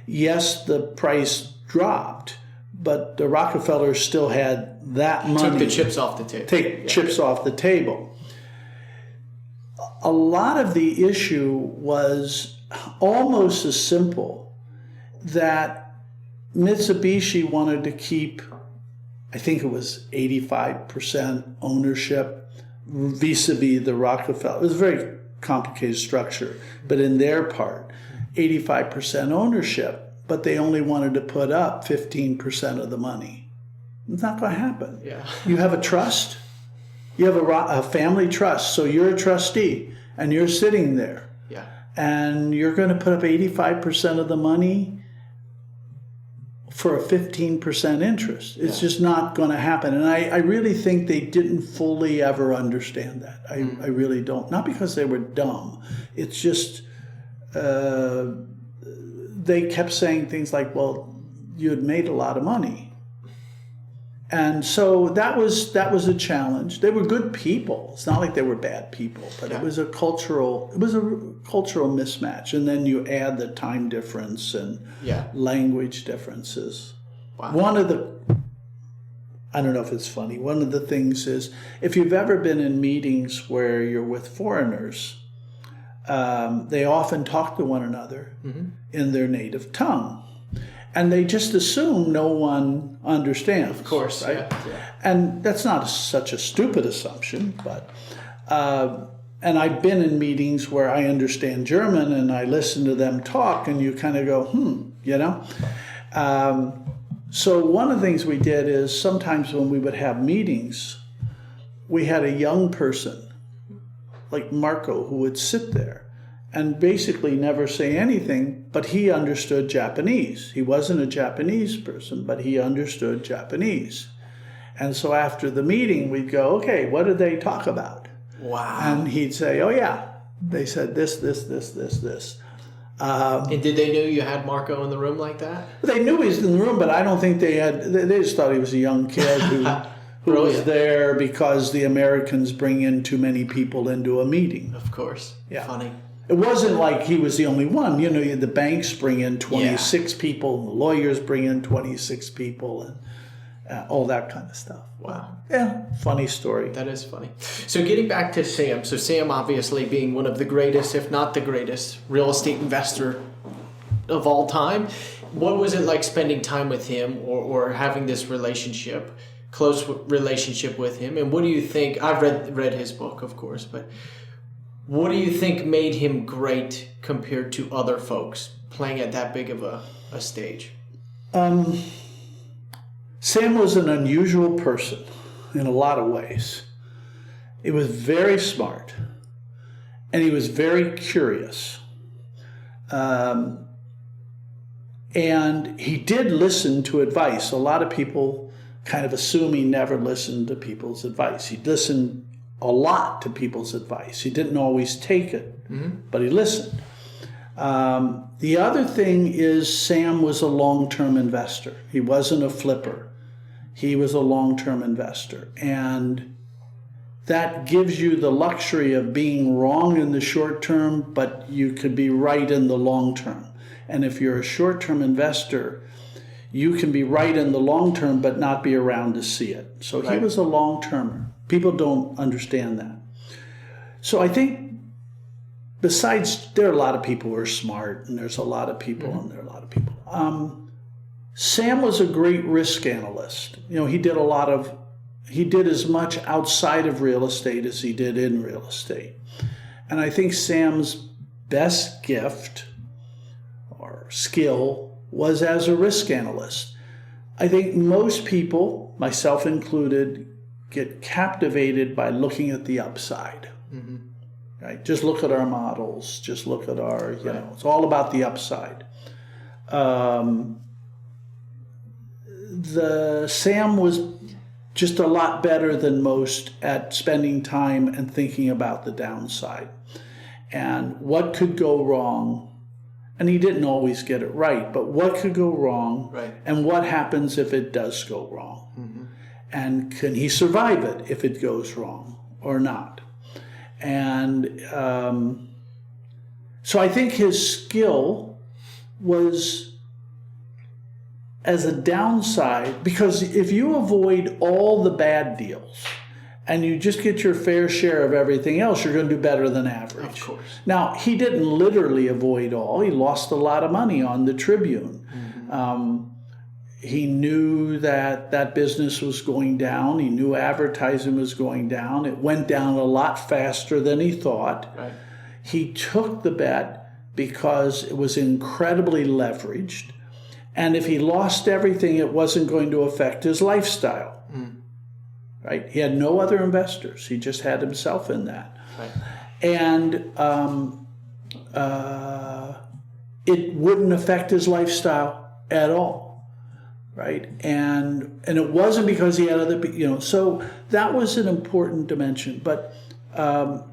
Yes, the price dropped, but the Rockefellers still had that money. Took the chips off the table. Chips off the table. A lot of the issue was almost as simple that Mitsubishi wanted to keep, I think it was 85% ownership vis-a-vis the Rockefeller. It was a very complicated structure, but in their part, 85% ownership, but they only wanted to put up 15% of the money. It's not going to happen. Yeah. You have a trust. You have a family trust, so you're a trustee, and you're sitting there. Yeah. And you're going to put up 85% of the money for a 15% interest. It's just not going to happen. And I really think they didn't fully ever understand that. I really don't. Not because they were dumb. It's just they kept saying things like, well, you had made a lot of money. And so that was a challenge. They were good people. It's not like they were bad people, but it was a cultural mismatch. And then you add the time difference and language differences. Wow. I don't know if it's funny. One of the things is, if you've ever been in meetings where you're with foreigners, they often talk to one another in their native tongue. And they just assume no one understands. Of course, right? Yeah. And that's not such a stupid assumption, but... and I've been in meetings where I understand German and I listen to them talk and you kind of go, you know? So one of the things we did is sometimes when we would have meetings, we had a young person, like Marco, who would sit there and basically never say anything, but he understood Japanese. He wasn't a Japanese person, but he understood Japanese. And so after the meeting, we'd go, okay, what did they talk about? Wow. And he'd say, oh yeah, they said this. And did they know you had Marco in the room like that? They knew he was in the room, but I don't think they just thought he was a young kid who was there because the Americans bring in too many people into a meeting. Of course. Yeah. Funny. It wasn't like he was the only one. You know, the banks bring in 26 people, and the lawyers bring in 26 people, and all that kind of stuff. Wow. Yeah, funny story. That is funny. So getting back to Sam. So Sam obviously being one of the greatest, if not the greatest, real estate investor of all time. What was it like spending time with him or having this close relationship with him? And what do you think? I've read his book, of course, but what do you think made him great compared to other folks playing at that big of a stage? Sam was an unusual person in a lot of ways. He was very smart, and he was very curious. And he did listen to advice. A lot of people kind of assume he never listened to people's advice. He listened a lot to people's advice. He didn't always take it, but he listened. The other thing is Sam was a long-term investor. He wasn't a flipper. He was a long-term investor. And that gives you the luxury of being wrong in the short term, but you could be right in the long term. And if you're a short-term investor, you can be right in the long term, but not be around to see it. So he was a long-termer. People don't understand that. So I think besides, there are a lot of people who are smart, and there's a lot of people, and there are a lot of people. Sam was a great risk analyst. You know, he did as much outside of real estate as he did in real estate. And I think Sam's best gift or skill was as a risk analyst. I think most people, myself included, get captivated by looking at the upside. right? Just look at our models. Just look at our, it's all about the upside. Sam was just a lot better than most at spending time and thinking about the downside and what could go wrong. And he didn't always get it right, but what could go wrong, and what happens if it does go wrong? Mm-hmm. And can he survive it if it goes wrong or not? And so I think his skill was as a downside, because if you avoid all the bad deals and you just get your fair share of everything else, you're going to do better than average. Of course. Now, he didn't literally avoid all. He lost a lot of money on the Tribune. Mm-hmm. He knew that business was going down. He knew advertising was going down. It went down a lot faster than he thought. Right. He took the bet because it was incredibly leveraged. And if he lost everything, it wasn't going to affect his lifestyle. Mm. Right? He had no other investors. He just had himself in that. Right. And it wouldn't affect his lifestyle at all. Right? And it wasn't because he had other, so that was an important dimension. But the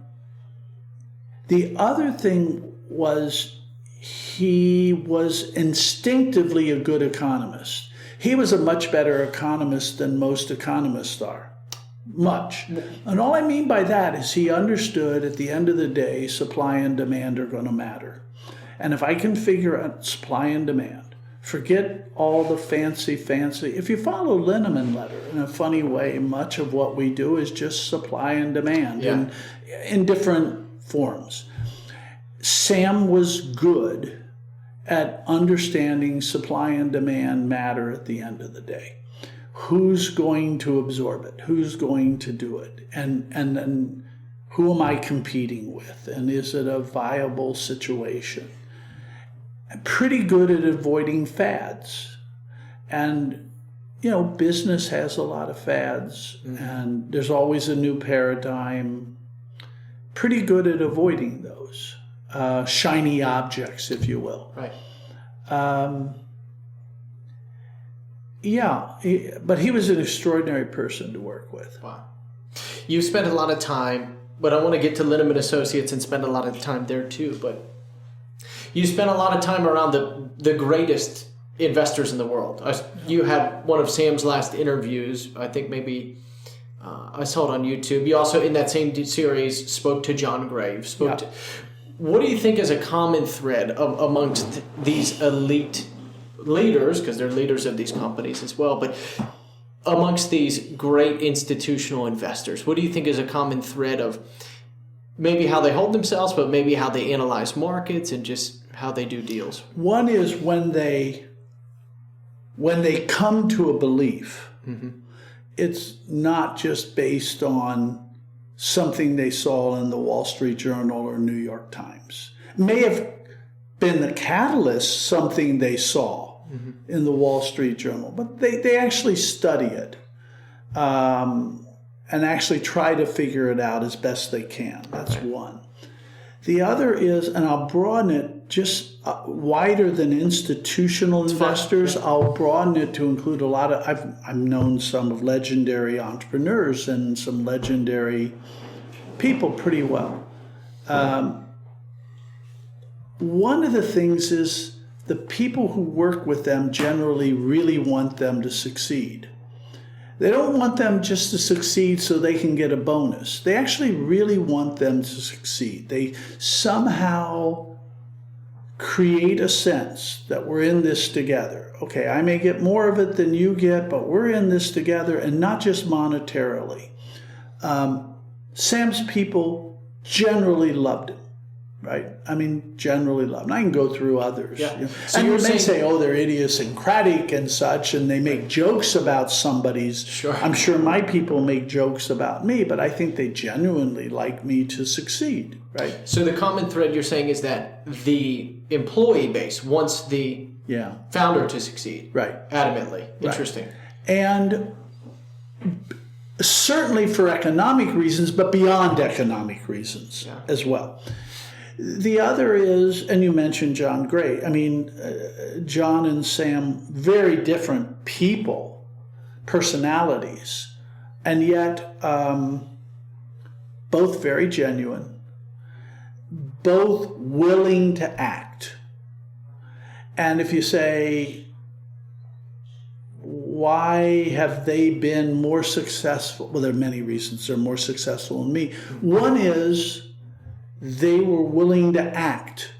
other thing was, he was instinctively a good economist. He was a much better economist than most economists are. Much. And all I mean by that is he understood at the end of the day, supply and demand are going to matter. And if I can figure out supply and demand, forget all the fancy. If you follow Linneman letter in a funny way, much of what we do is just supply and demand in different forms. Sam was good at understanding supply and demand matter at the end of the day. Who's going to absorb it? Who's going to do it? And then who am I competing with? And is it a viable situation? I'm pretty good at avoiding fads. And, business has a lot of fads, and there's always a new paradigm. Pretty good at avoiding those. Shiny objects, if you will. Right. But he was an extraordinary person to work with. Wow. You spent a lot of time, but I want to get to Linneman Associates and spend a lot of time there too. But you spent a lot of time around the greatest investors in the world. You had one of Sam's last interviews, I think maybe I saw it on YouTube. You also, in that same series, spoke to John Graves. What do you think is a common thread amongst these elite leaders, because they're leaders of these companies as well, but amongst these great institutional investors, what do you think is a common thread of maybe how they hold themselves, but maybe how they analyze markets and just how they do deals? One is when they come to a belief, it's not just based on something they saw in the Wall Street Journal or New York Times. It may have been the catalyst, something they saw in the Wall Street Journal, but they actually study it and actually try to figure it out as best they can. That's one. The other is, and I'll broaden it just wider than institutional investors. Yeah. I'll broaden it to include a lot of, I've known some of legendary entrepreneurs and some legendary people pretty well. One of the things is the people who work with them generally really want them to succeed. They don't want them just to succeed so they can get a bonus. They actually really want them to succeed. They somehow create a sense that we're in this together. Okay, I may get more of it than you get, but we're in this together, and not just monetarily. Sam's people generally loved him. Right? I mean, generally loved. I can go through others. Yeah. So and you may say, oh, they're idiosyncratic and such, and they make jokes about somebody's. Sure. I'm sure my people make jokes about me, but I think they genuinely like me to succeed. Right? So the common thread you're saying is that the employee base wants the founder to succeed. Right. Adamantly. Interesting. Right. And certainly for economic reasons, but beyond economic reasons Yeah. as well. The other is, and you mentioned John Gray. I mean, John and Sam, very different people, personalities, and yet both very genuine, both willing to act. And if you say, why have they been more successful? Well, there are many reasons they're more successful than me. One is they were willing to act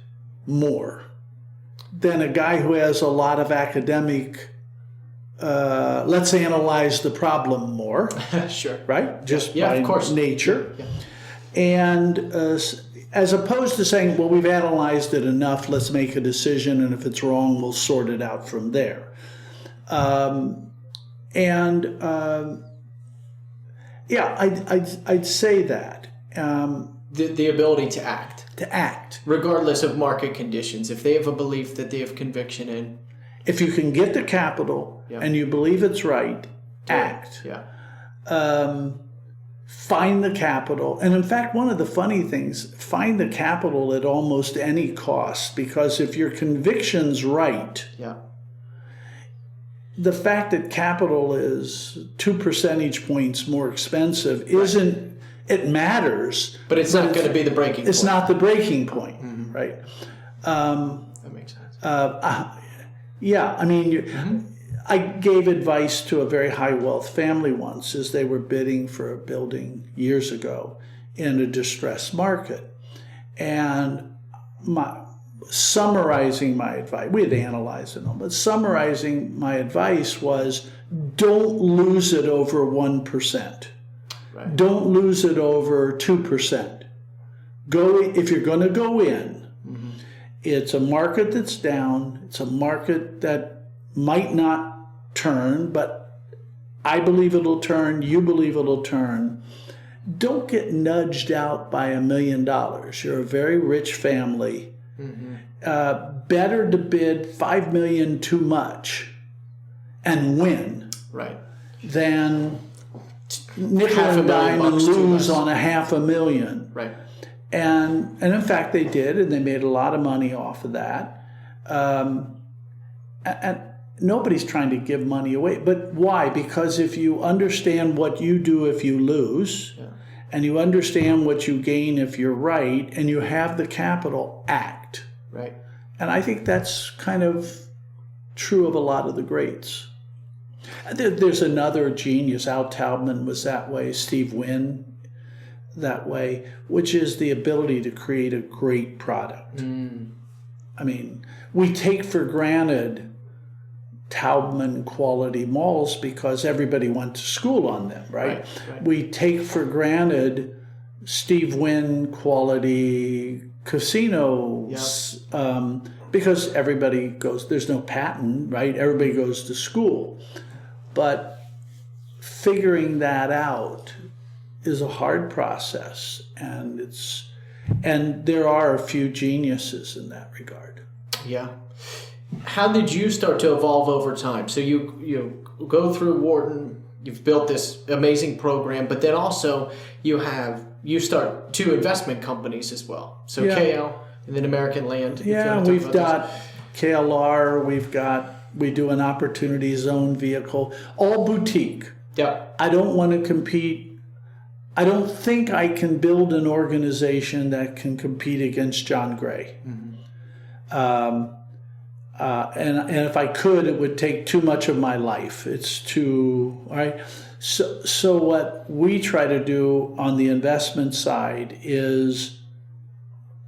more than a guy who has a lot of academic, let's analyze the problem more. Sure. Right? Just Yeah, by of course. nature. Yeah. And as opposed to saying, well, we've analyzed it enough, let's make a decision, and if it's wrong, we'll sort it out from there. I'd say that. The ability to act. To act. Regardless of market conditions. If they have a belief that they have conviction in. If you can get the capital and you believe it's right, act. Yeah. Find the capital. And in fact, one of the funny things, find the capital at almost any cost, because if your conviction's right, the fact that capital is 2 percentage points more expensive isn't, it matters. But it's not going to be the breaking point. It's not the breaking point, right? That makes sense. I mean, I gave advice to a very high wealth family once as they were bidding for a building years ago in a distressed market. And summarizing my advice, we had to analyze it all, but summarizing my advice was, don't lose it over 1%. Right. Don't lose it over 2%. If you're going to go in, it's a market that's down, it's a market that might not turn, but I believe it'll turn, you believe it'll turn. Don't get nudged out by $1 million. You're a very rich family. Better to bid $5 million too much and win, right, than nickel and dime and lose on $500,000. Right. And in fact they did, and they made a lot of money off of that. And nobody's trying to give money away. But why? Because if you understand what you do if you lose, and you understand what you gain if you're right, and you have the capital, act. Right. And I think that's kind of true of a lot of the greats. There's another genius, Al Taubman was that way, Steve Wynn that way, which is the ability to create a great product. I mean, we take for granted Taubman quality malls because everybody went to school on them, right? We take for granted Steve Wynn quality casinos because everybody goes, there's no patent, right? Everybody goes to school. But figuring that out is a hard process, and there are a few geniuses in that regard. Yeah. How did you start to evolve over time? So you go through Wharton, you've built this amazing program, but then also you start 2 investment companies as well. So KL and then American Land. Yeah, we've got KLR, we do an opportunity zone vehicle, all boutique. Yeah. I don't want to compete. I don't think I can build an organization that can compete against John Gray. And if I could, it would take too much of my life. It's too, all right? So what we try to do on the investment side is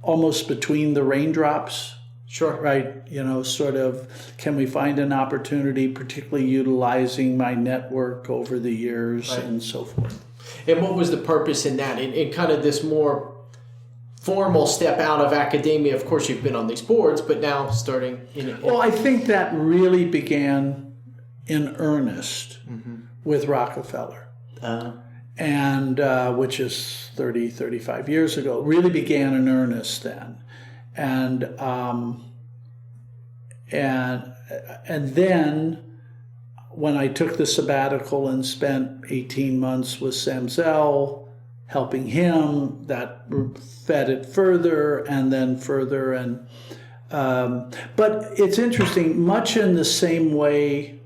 almost between the raindrops. Sure. Right? Sort of, can we find an opportunity, particularly utilizing my network over the years and so forth. And what was the purpose in that? In kind of this more formal step out of academia? Of course, you've been on these boards, but now starting Well, I think that really began in earnest with Rockefeller. And which is 35 years ago, really began in earnest then. And then when I took the sabbatical and spent 18 months with Sam Zell, helping him, that fed it further and then further. And but it's interesting, much in the same way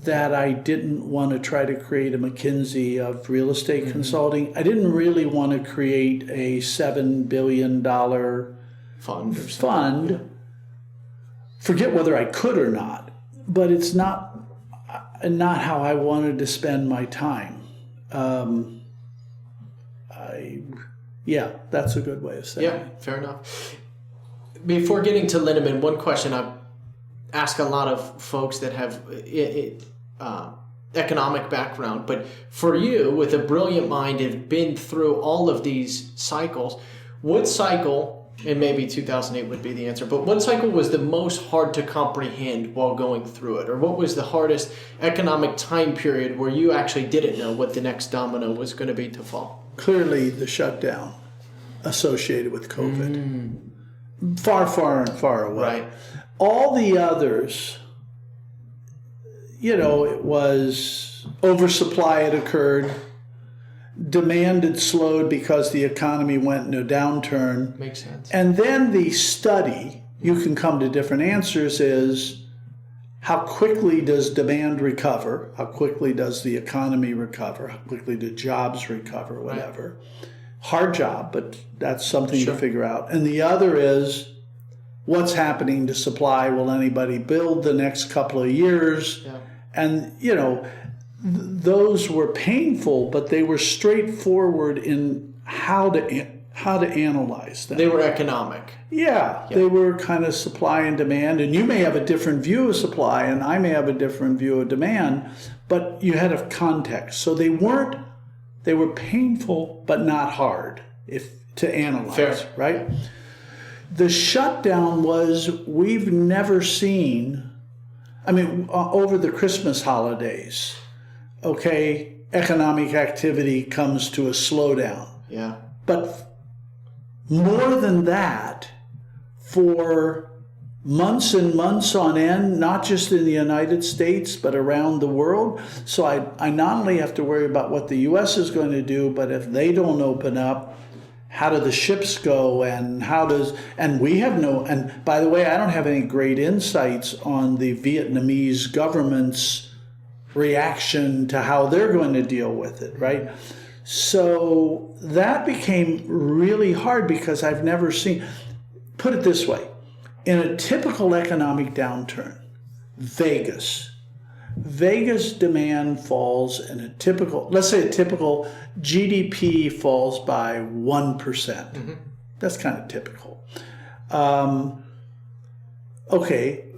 that I didn't want to try to create a McKinsey of real estate consulting. I didn't really want to create a $7 billion Fund or something. fund. Forget whether I could or not, but it's not how I wanted to spend my time. Yeah, that's a good way of saying it. Yeah, fair enough. Before getting to Linneman, one question I ask a lot of folks that have economic background, but for you, with a brilliant mind and have been through all of these cycles, what cycle, and maybe 2008 would be the answer, but what cycle was the most hard to comprehend while going through it? Or what was the hardest economic time period where you actually didn't know what the next domino was going to be to fall? Clearly the shutdown associated with COVID. Far and far away. Right. All the others, it was oversupply had occurred, demand had slowed because the economy went in a downturn. Makes sense. And then the study, you can come to different answers, is how quickly does demand recover? How quickly does the economy recover? How quickly do jobs recover? Whatever. Right. Hard job, but that's something to figure out. And the other is, what's happening to supply? Will anybody build the next couple of years? Yeah. And, those were painful, but they were straightforward in how to analyze them. They were economic. Yeah, they were kind of supply and demand, and you may have a different view of supply, and I may have a different view of demand, but you had a context. So they were painful, but not hard to analyze. Fair. Right? The shutdown was, we've never seen, over the Christmas holidays, economic activity comes to a slowdown. Yeah. But more than that, for months and months on end, not just in the United States, but around the world. So I not only have to worry about what the U.S. is going to do, but if they don't open up, how do the ships go, and we have and by the way, I don't have any great insights on the Vietnamese government's reaction to how they're going to deal with it, right? So that became really hard because I've never seen, put it this way, in a typical economic downturn, Vegas demand falls in a typical GDP falls by 1%. Mm-hmm. That's kind of typical.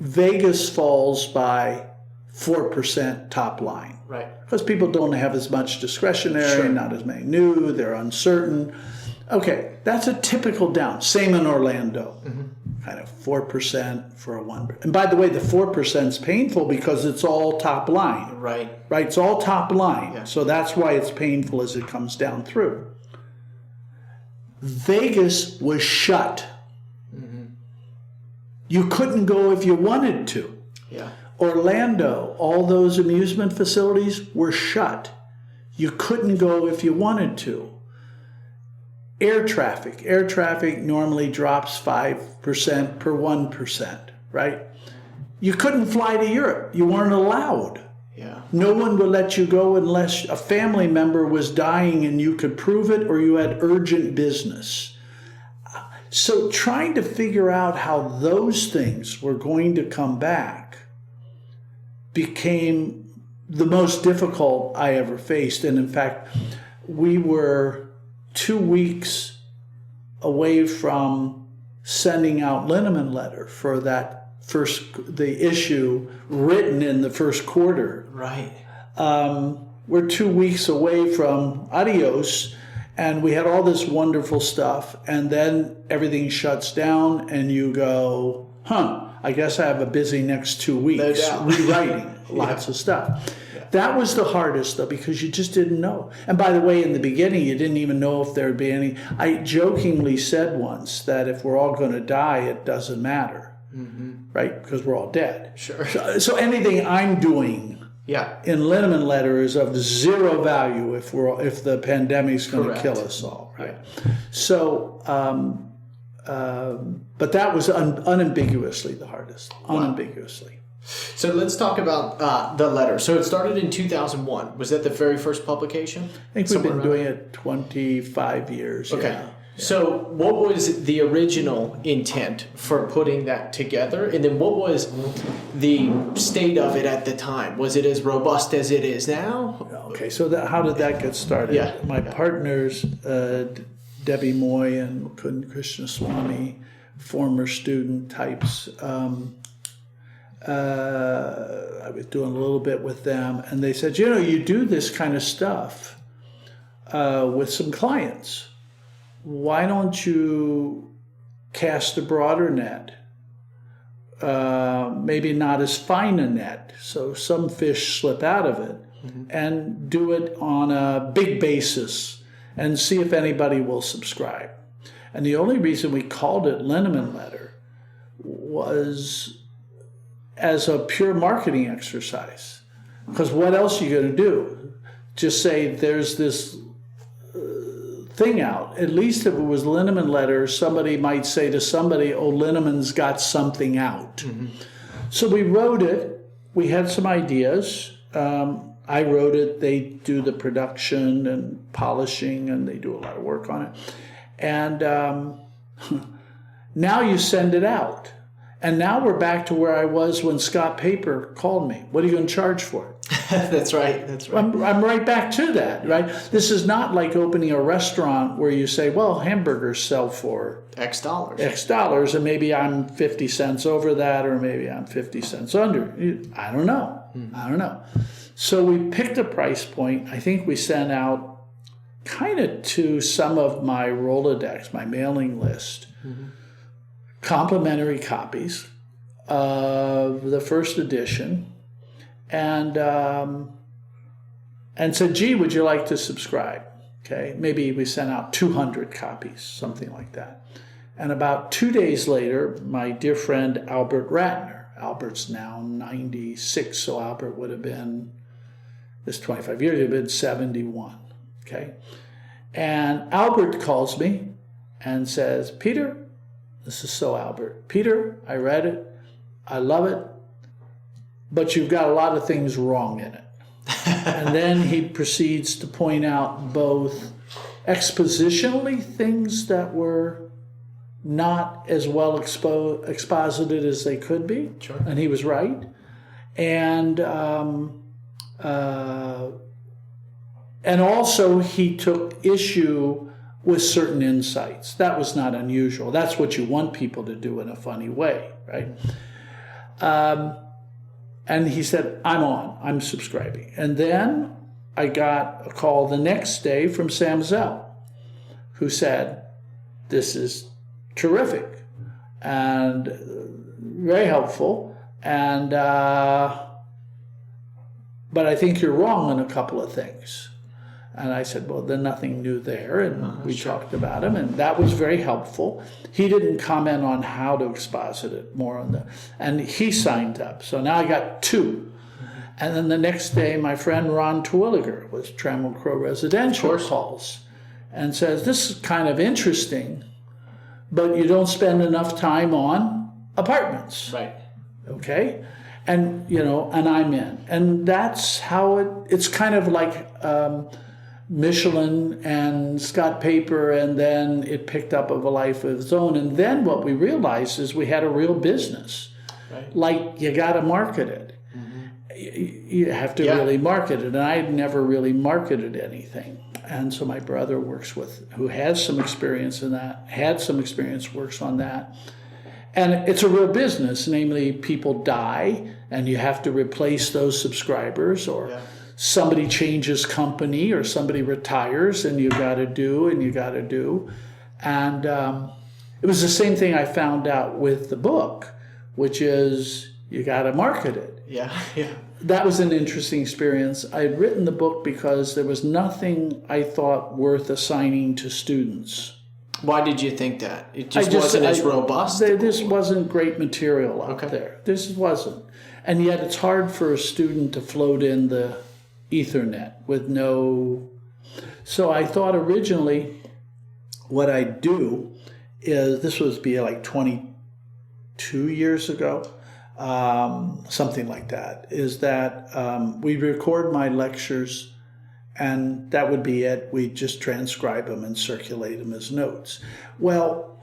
Vegas falls by 4% top line. Right. Because people don't have as much discretionary, not as many new, they're uncertain. Okay, that's a typical down. Same in Orlando. Mm-hmm. Kind of 4% for a 1%. And by the way, the 4% is painful because it's all top line. Right. Right, it's all top line. Yeah. So that's why it's painful as it comes down through. Vegas was shut. Mm-hmm. You couldn't go if you wanted to. Yeah. Orlando, all those amusement facilities were shut. You couldn't go if you wanted to. Air traffic normally drops 5% per 1%, right? You couldn't fly to Europe. You weren't allowed. Yeah. No one would let you go unless a family member was dying and you could prove it, or you had urgent business. So trying to figure out how those things were going to come back became the most difficult I ever faced. And in fact, we were 2 weeks away from sending out Linneman letter for the issue written in the first quarter. Right. We're 2 weeks away from adios, and we had all this wonderful stuff, and then everything shuts down, and you go, I guess I have a busy next 2 weeks rewriting lots of stuff. That was the hardest, though, because you just didn't know. And by the way, in the beginning, you didn't even know if there would be any. I jokingly said once that if we're all going to die, it doesn't matter, right? Because we're all dead. Sure. So anything I'm doing Yeah. in Linneman letter is of zero value if the pandemic's going to kill us all, right? So, but that was unambiguously the hardest, unambiguously. So let's talk about the letter. So it started in 2001. Was that the very first publication? I think we've been doing it 25 years. Okay. Yeah. So what was the original intent for putting that together? And then what was the state of it at the time? Was it as robust as it is now? Okay, so how did that get started? Yeah. My partners, Debbie Moy and Mukund Krishnaswamy, former student types, I was doing a little bit with them, and they said, you do this kind of stuff with some clients. Why don't you cast a broader net? Maybe not as fine a net, so some fish slip out of it, and do it on a big basis and see if anybody will subscribe. And the only reason we called it Linneman Letter was as a pure marketing exercise. Because what else are you going to do? Just say there's this thing out. At least if it was Linneman Letter, somebody might say to somebody, oh, Linneman's got something out. So we wrote it. We had some ideas. I wrote it. They do the production and polishing, and they do a lot of work on it. And now you send it out. And now we're back to where I was when Scott Paper called me. What are you going to charge for it? That's right. I'm right back to that, right? This is not like opening a restaurant where you say, well, hamburgers sell for X dollars. X dollars, and maybe I'm 50 cents over that, or maybe I'm 50 cents under. I don't know. I don't know. So we picked a price point. I think we sent out kind of to some of my Rolodex, my mailing list, complimentary copies of the first edition, and said, gee, would you like to subscribe? Okay, maybe we sent out 200 copies, something like that. And about 2 days later, my dear friend Albert Ratner, Albert's now 96, so Albert would have been, this 25 years, he'd been 71, okay? And Albert calls me and says, Peter, this is so Albert. Peter, I read it. I love it. But you've got a lot of things wrong in it. And then he proceeds to point out both expositionally things that were not as well exposited as they could be. Sure. And he was right. And also he took issue with certain insights. That was not unusual. That's what you want people to do in a funny way, right? And he said, I'm subscribing. And then I got a call the next day from Sam Zell, who said, this is terrific and very helpful, and but I think you're wrong on a couple of things. And I said, well, then nothing new there. And we talked about him, and that was very helpful. He didn't comment on how to exposit it, more on and he signed up. So now I got two. And then the next day, my friend Ron Terwilliger with Trammell Crow Residential calls and says, this is kind of interesting, but you don't spend enough time on apartments. Right. Okay? And, and I'm in. And that's how it's kind of like Michelin and Scott Paper, and then it picked up of a life of its own. And then what we realized is we had a real business. Right. Like, you got to market it. You have to really market it. And I had never really marketed anything. And so my brother who has some experience in that, works on that. And it's a real business, namely people die and you have to replace those subscribers, or somebody changes company, or somebody retires, and you got to do. And it was the same thing I found out with the book, which is you got to market it. Yeah. That was an interesting experience. I had written the book because there was nothing I thought worth assigning to students. Why did you think that? It just wasn't as robust? This wasn't great material out there. This wasn't. And yet it's hard for a student to float in the Ethernet with no... So I thought originally what I'd do is, this was be like 22 years ago, something like that, is that we'd record my lectures and that would be it. We'd just transcribe them and circulate them as notes. Well,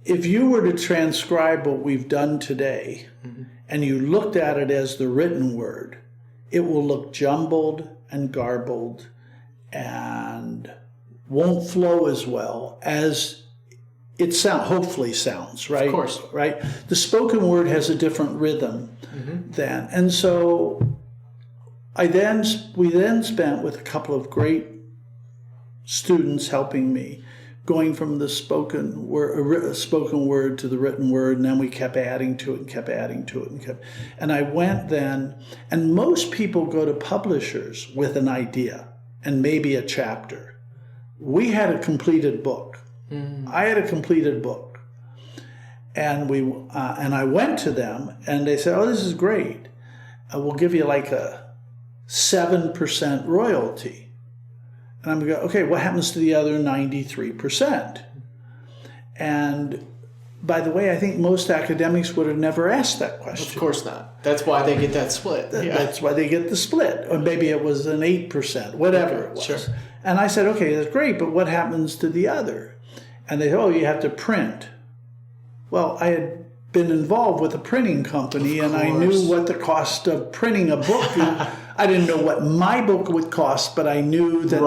if you were to transcribe what we've done today and you looked at it as the written word, it will look jumbled and garbled and won't flow as well as it hopefully sounds, right? Of course. Right? The spoken word has a different rhythm than, and so we then spent with a couple of great students helping me, going from the spoken word to the written word, and then we kept adding to it and kept adding to it and I went then, and most people go to publishers with an idea and maybe a chapter. We had a completed book. I had a completed book, and I went to them, and they said, "Oh, this is great. We'll give you like a 7% royalty." And I'm going, okay, what happens to the other 93%? And by the way, I think most academics would have never asked that question. Of course not. That's why they get that split. That's why they get the split. Or maybe it was an 8%, whatever it was. Sure. And I said, okay, that's great, but what happens to the other? And they said, oh, you have to print. Well, I had been involved with a printing company, and I knew what the cost of printing a book is. I didn't know what my book would cost, but I knew that,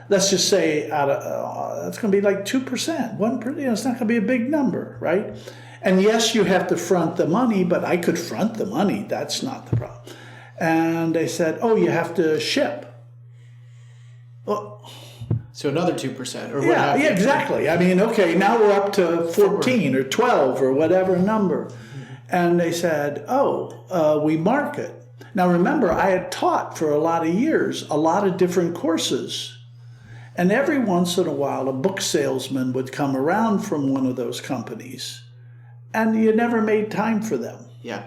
let's just say that's going to be like 2%, 1%. It's not going to be a big number, right? And yes, you have to front the money, but I could front the money. That's not the problem. And they said, oh, you have to ship. Well, so another 2% or what? Yeah, exactly. I mean, okay, now we're up to 14 or 12 or whatever number. And they said, we market. Now remember, I had taught for a lot of years, a lot of different courses. And every once in a while, a book salesman would come around from one of those companies, and you never made time for them. Yeah.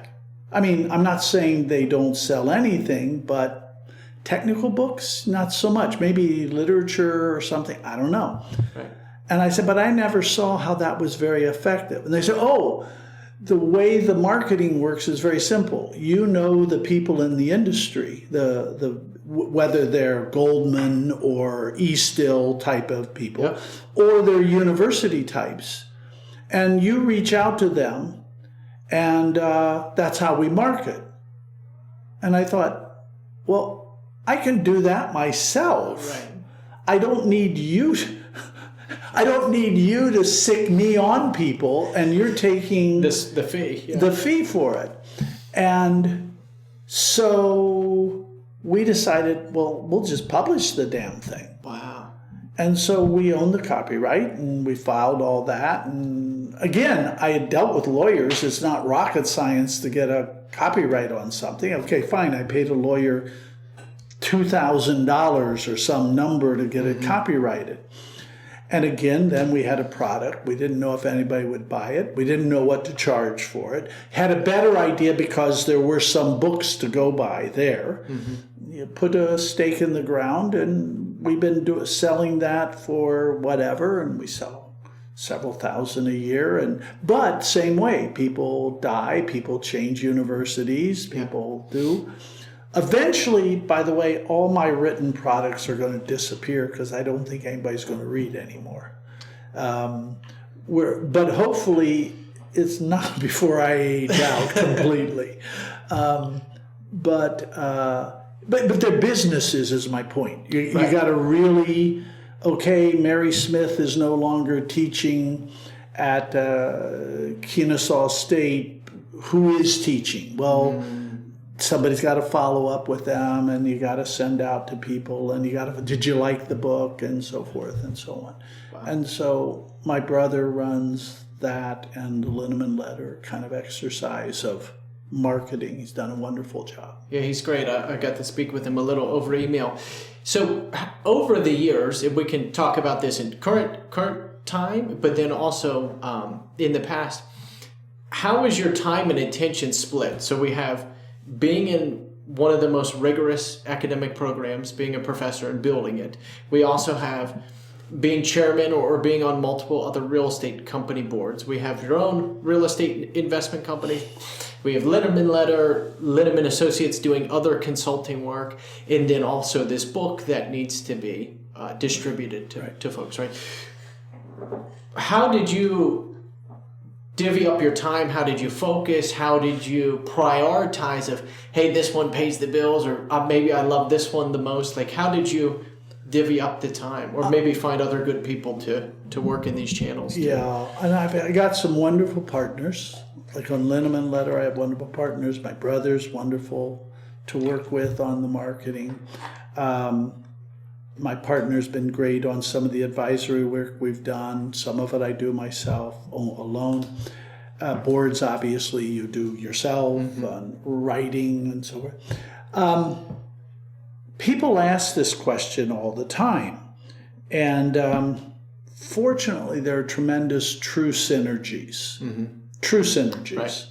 I mean, I'm not saying they don't sell anything, but technical books, not so much. Maybe literature or something. I don't know. Right. And I said, but I never saw how that was very effective. And they said, the way the marketing works is very simple. You know the people in the industry, whether they're Goldman or E-Still type of people, or they're university types. And you reach out to them, and that's how we market. And I thought, well, I can do that myself. Right. I don't need you to sick me on people, and you're taking the fee. Yeah. The fee for it. And so we decided, well, we'll just publish the damn thing. Wow. And so we owned the copyright, and we filed all that. And again, I had dealt with lawyers. It's not rocket science to get a copyright on something. Okay, fine. I paid a lawyer $2,000 or some number to get it copyrighted. And again, then we had a product. We didn't know if anybody would buy it. We didn't know what to charge for it. Had a better idea because there were some books to go by there. You put a stake in the ground, and we've been selling that for whatever, and we sell several thousand a year. But same way, people die, people change universities, people do. Eventually, by the way, all my written products are going to disappear because I don't think anybody's going to read anymore. But hopefully, it's not before I age out completely. But their businesses is my point. You got to really, Mary Smith is no longer teaching at Kennesaw State. Who is teaching? Well, somebody's got to follow up with them, and you got to send out to people, and did you like the book, and so forth and so on. Wow. And so my brother runs that and the Linneman Letter kind of exercise of marketing. He's done a wonderful job. Yeah, he's great. I got to speak with him a little over email. So over the years, if we can talk about this in current time, but then also in the past, how is your time and attention split? So we have being in one of the most rigorous academic programs, being a professor and building it. We also have being chairman or being on multiple other real estate company boards. We have your own real estate investment company. We have Linneman Associates doing other consulting work, and then also this book that needs to be distributed to folks, right? How did you divvy up your time? How did you focus? How did you prioritize of, hey, this one pays the bills, or maybe I love this one the most? Like, how did you divvy up the time, or maybe find other good people to work in these channels too? Yeah, and I got some wonderful partners. Like on Linneman Letter, I have wonderful partners. My brother's wonderful to work with on the marketing. My partner's been great on some of the advisory work we've done. Some of it I do myself alone. Boards, obviously, you do yourself, writing and so forth. People ask this question all the time. And fortunately, there are tremendous true synergies. True synergies.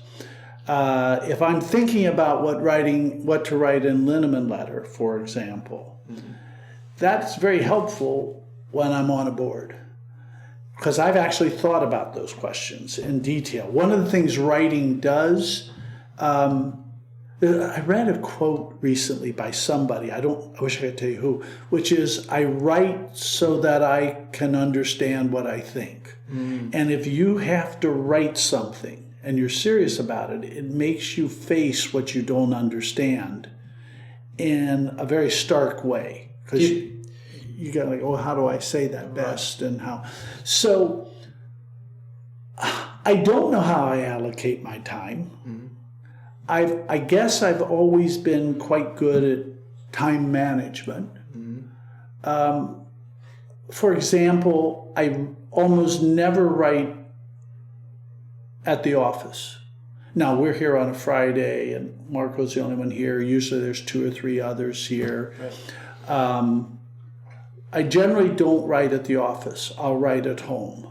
Right. If I'm thinking about what to write in Linneman Letter, for example, that's very helpful when I'm on a board, because I've actually thought about those questions in detail. One of the things writing does, I read a quote recently by somebody, I wish I could tell you who, which is, I write so that I can understand what I think. And if you have to write something and you're serious about it, it makes you face what you don't understand in a very stark way. Because you got like, oh, how do I say that best and how? So I don't know how I allocate my time. I guess I've always been quite good at time management. For example, I almost never write at the office. Now, we're here on a Friday, and Marco's the only one here. Usually there's 2 or 3 others here. Right. I generally don't write at the office. I'll write at home,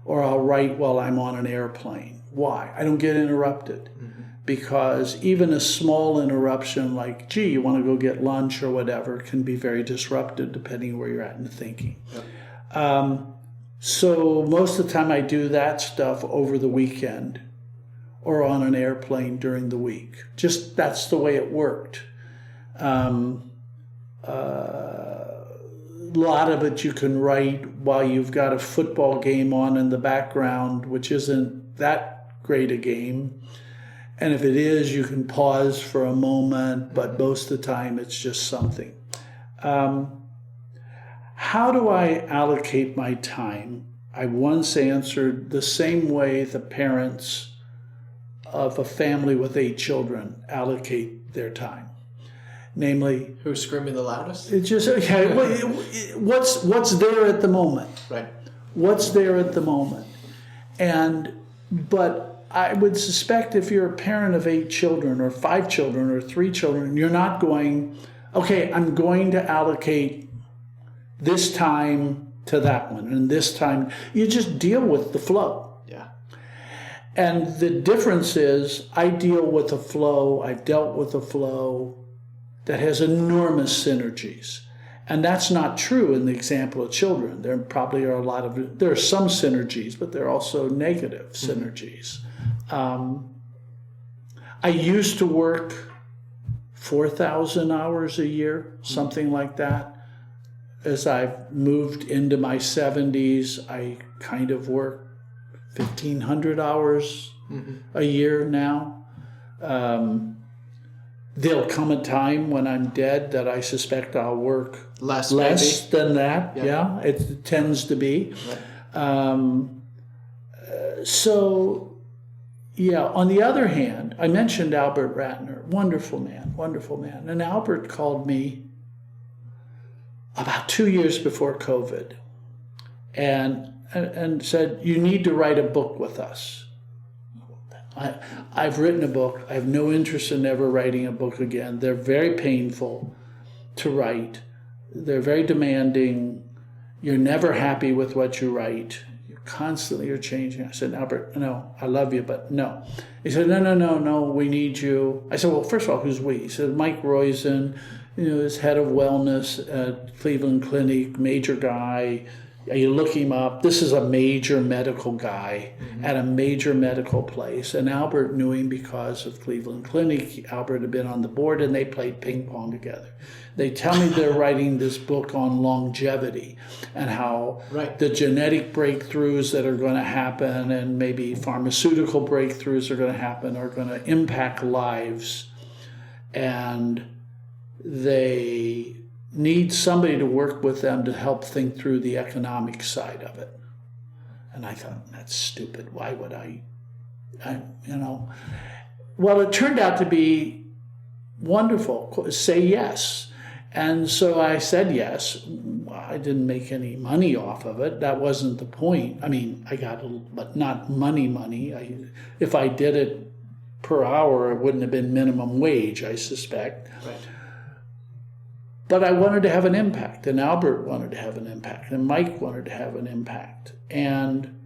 or I'll write while I'm on an airplane. Why? I don't get interrupted. Because even a small interruption like, gee, you want to go get lunch or whatever, can be very disruptive depending where you're at in the thinking. Yep. So most of the time I do that stuff over the weekend or on an airplane during the week. Just that's the way it worked. A lot of it you can write while you've got a football game on in the background, which isn't that great a game. And if it is, you can pause for a moment, but most of the time it's just something. How do I allocate my time? I once answered the same way the parents of a family with 8 children allocate their time. Namely, who's screaming the loudest? It's just, okay, what's there at the moment? Right. What's there at the moment? But I would suspect if you're a parent of 8 children or 5 children or 3 children, you're not going, okay, I'm going to allocate this time to that one and this time. You just deal with the flow. Yeah. And the difference is I deal with a flow, I've dealt with a flow that has enormous synergies. And that's not true in the example of children. There probably are there are some synergies, but there are also negative synergies. I used to work 4,000 hours a year, something like that. As I've moved into my 70s, I kind of work 1,500 hours a year now. There'll come a time when I'm dead that I suspect I'll work less than that. Yeah, it tends to be. Right. Yeah, on the other hand, I mentioned Albert Ratner, wonderful man. And Albert called me about 2 years before COVID and said, you need to write a book with us. I've written a book. I have no interest in ever writing a book again. They're very painful to write. They're very demanding. You're never happy with what you write. constantly you're changing. I said, Albert, no, I love you, but no. He said, no, we need you. I said, well, first of all, who's we? He said, Mike Roizen, is head of wellness at Cleveland Clinic, major guy. You look him up. This is a major medical guy at a major medical place. And Albert knew him because of Cleveland Clinic. Albert had been on the board and they played ping pong together. They tell me they're writing this book on longevity and how the genetic breakthroughs that are going to happen and maybe pharmaceutical breakthroughs are going to happen are going to impact lives. And they need somebody to work with them to help think through the economic side of it. And I thought, that's stupid. Why would I Well, it turned out to be wonderful. Say yes. And so I said yes. I didn't make any money off of it. That wasn't the point. I mean, I got a little, but not money. If I did it per hour, it wouldn't have been minimum wage, I suspect. Right. But I wanted to have an impact, and Albert wanted to have an impact, and Mike wanted to have an impact. And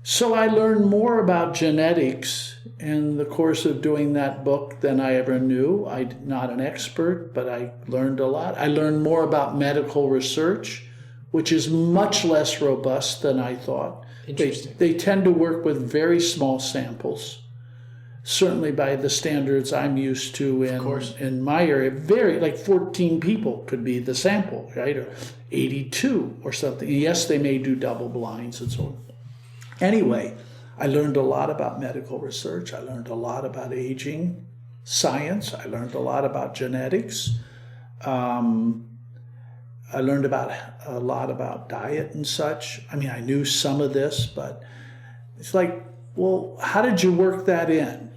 so I learned more about genetics in the course of doing that book than I ever knew. I'm not an expert, but I learned a lot. I learned more about medical research, which is much less robust than I thought. Interesting. They tend to work with very small samples. Certainly by the standards I'm used to in my area, like 14 people could be the sample, right? Or 82 or something. Yes, they may do double blinds and so on. Anyway, I learned a lot about medical research. I learned a lot about aging science. I learned a lot about genetics. I learned a lot about diet and such. I mean, I knew some of this, but it's like, well, how did you work that in?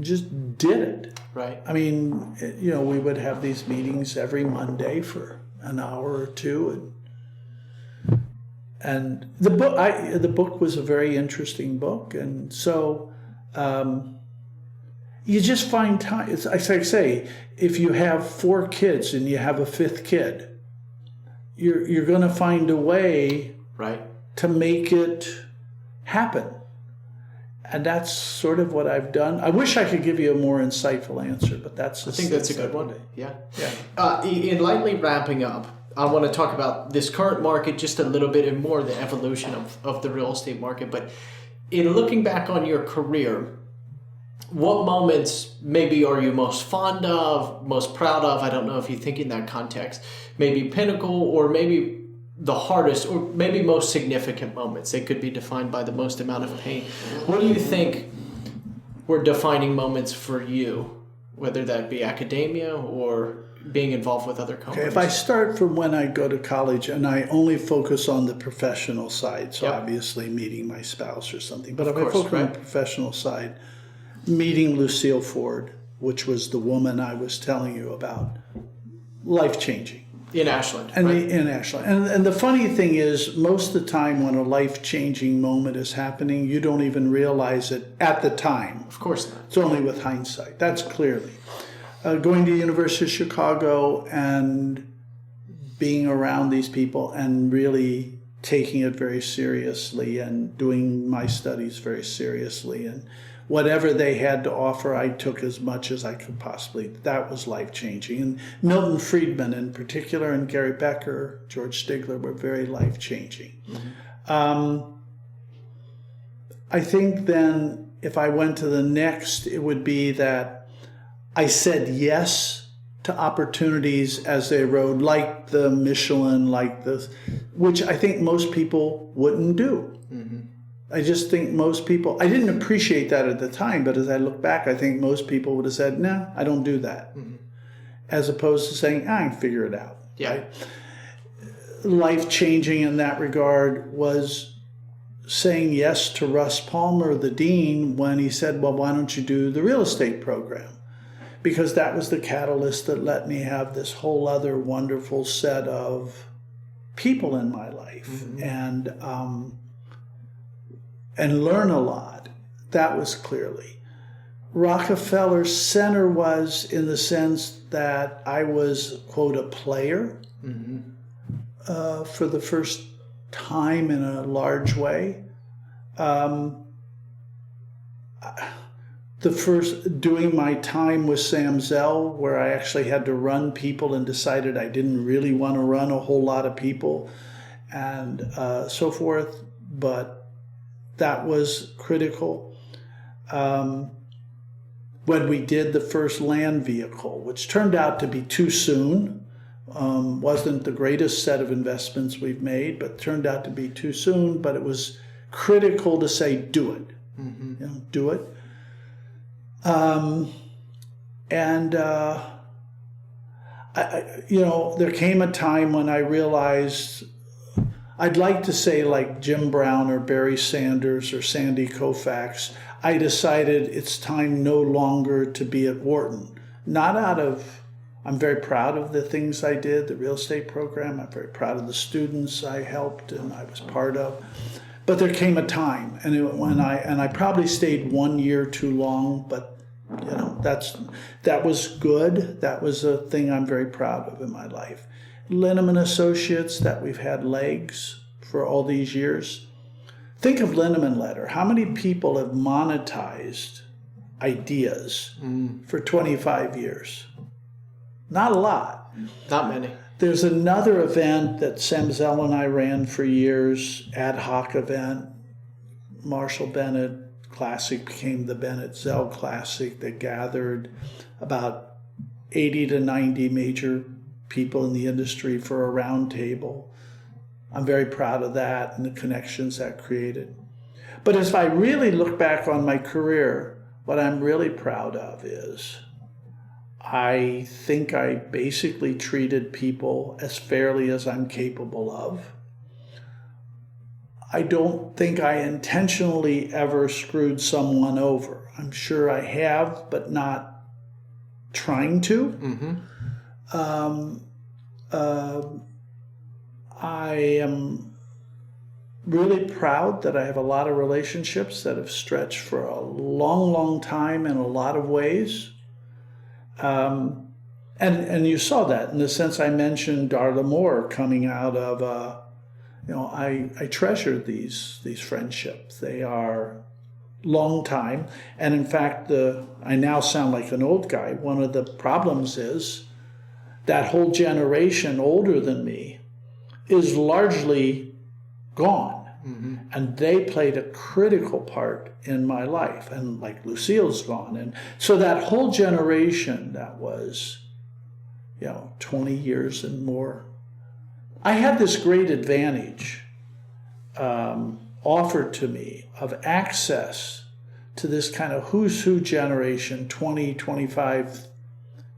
Just did it. Right. I mean, we would have these meetings every Monday for an hour or two, and the book was a very interesting book, and so you just find time. It's like I say, if you have 4 kids and you have a 5th kid, you're going to find a way to make it happen. And that's sort of what I've done. I wish I could give you a more insightful answer, but I think that's a good one. Yeah. In lightly wrapping up, I want to talk about this current market just a little bit and more the evolution of the real estate market. But in looking back on your career, what moments maybe are you most fond of, most proud of? I don't know if you think in that context. Maybe pinnacle or maybe the hardest or maybe most significant moments. They could be defined by the most amount of pain. What do you think were defining moments for you, whether that be academia or being involved with other companies? Okay, if I start from when I go to college and I only focus on the professional side, so obviously meeting my spouse or something, but if I focus on the professional side, meeting Lucille Ford, which was the woman I was telling you about, life-changing. In Ashland. In Ashland. And the funny thing is, most of the time when a life-changing moment is happening, you don't even realize it at the time. Of course not. It's only with hindsight. That's clearly. Going to the University of Chicago and being around these people and really taking it very seriously and doing my studies very seriously. And whatever they had to offer, I took as much as I could possibly. That was life-changing. And Milton Friedman in particular and Gary Becker, George Stigler were very life-changing. I think then if I went to the next, it would be that I said yes to opportunities as they arose, like the Michelin, which I think most people wouldn't do. I just think most people, I didn't appreciate that at the time, but as I look back, I think most people would have said, no, I don't do that. As opposed to saying, I can figure it out. Right? Life-changing in that regard was saying yes to Russ Palmer, the dean, when he said, well, why don't you do the real estate program? Because that was the catalyst that let me have this whole other wonderful set of people in my life. And learn a lot. That was clearly. Rockefeller Center was in the sense that I was, quote, a player for the first time in a large way. The first, doing my time with Sam Zell, where I actually had to run people and decided I didn't really want to run a whole lot of people and so forth, but that was critical. When we did the first land vehicle, which turned out to be too soon, wasn't the greatest set of investments we've made, but turned out to be too soon, but it was critical to say, do it, do it. There came a time when I realized, I'd like to say like Jim Brown or Barry Sanders or Sandy Koufax, I decided it's time no longer to be at Wharton. I'm very proud of the things I did, the real estate program. I'm very proud of the students I helped and I was part of. But there came a time, and I probably stayed 1 year too long, but that was good. That was a thing I'm very proud of in my life. Linneman Associates, that we've had legs for all these years. Think of Linneman Letter. How many people have monetized ideas for 25 years? Not a lot. Not many. There's another event that Sam Zell and I ran for years, ad hoc event. Marshall Bennett Classic became the Bennett Zell Classic that gathered about 80 to 90 major people in the industry for a round table. I'm very proud of that and the connections that created. But as I really look back on my career, what I'm really proud of is I think I basically treated people as fairly as I'm capable of. I don't think I intentionally ever screwed someone over. I'm sure I have, but not trying to. I am really proud that I have a lot of relationships that have stretched for a long, long time in a lot of ways. And you saw that in the sense I mentioned Darla Moore coming out of, I treasure these friendships. They are long time. And in fact, I now sound like an old guy. One of the problems is that whole generation older than me is largely gone. And they played a critical part in my life. And like Lucille's gone. And so that whole generation that was, 20 years and more, I had this great advantage offered to me of access to this kind of who's who generation, 20, 25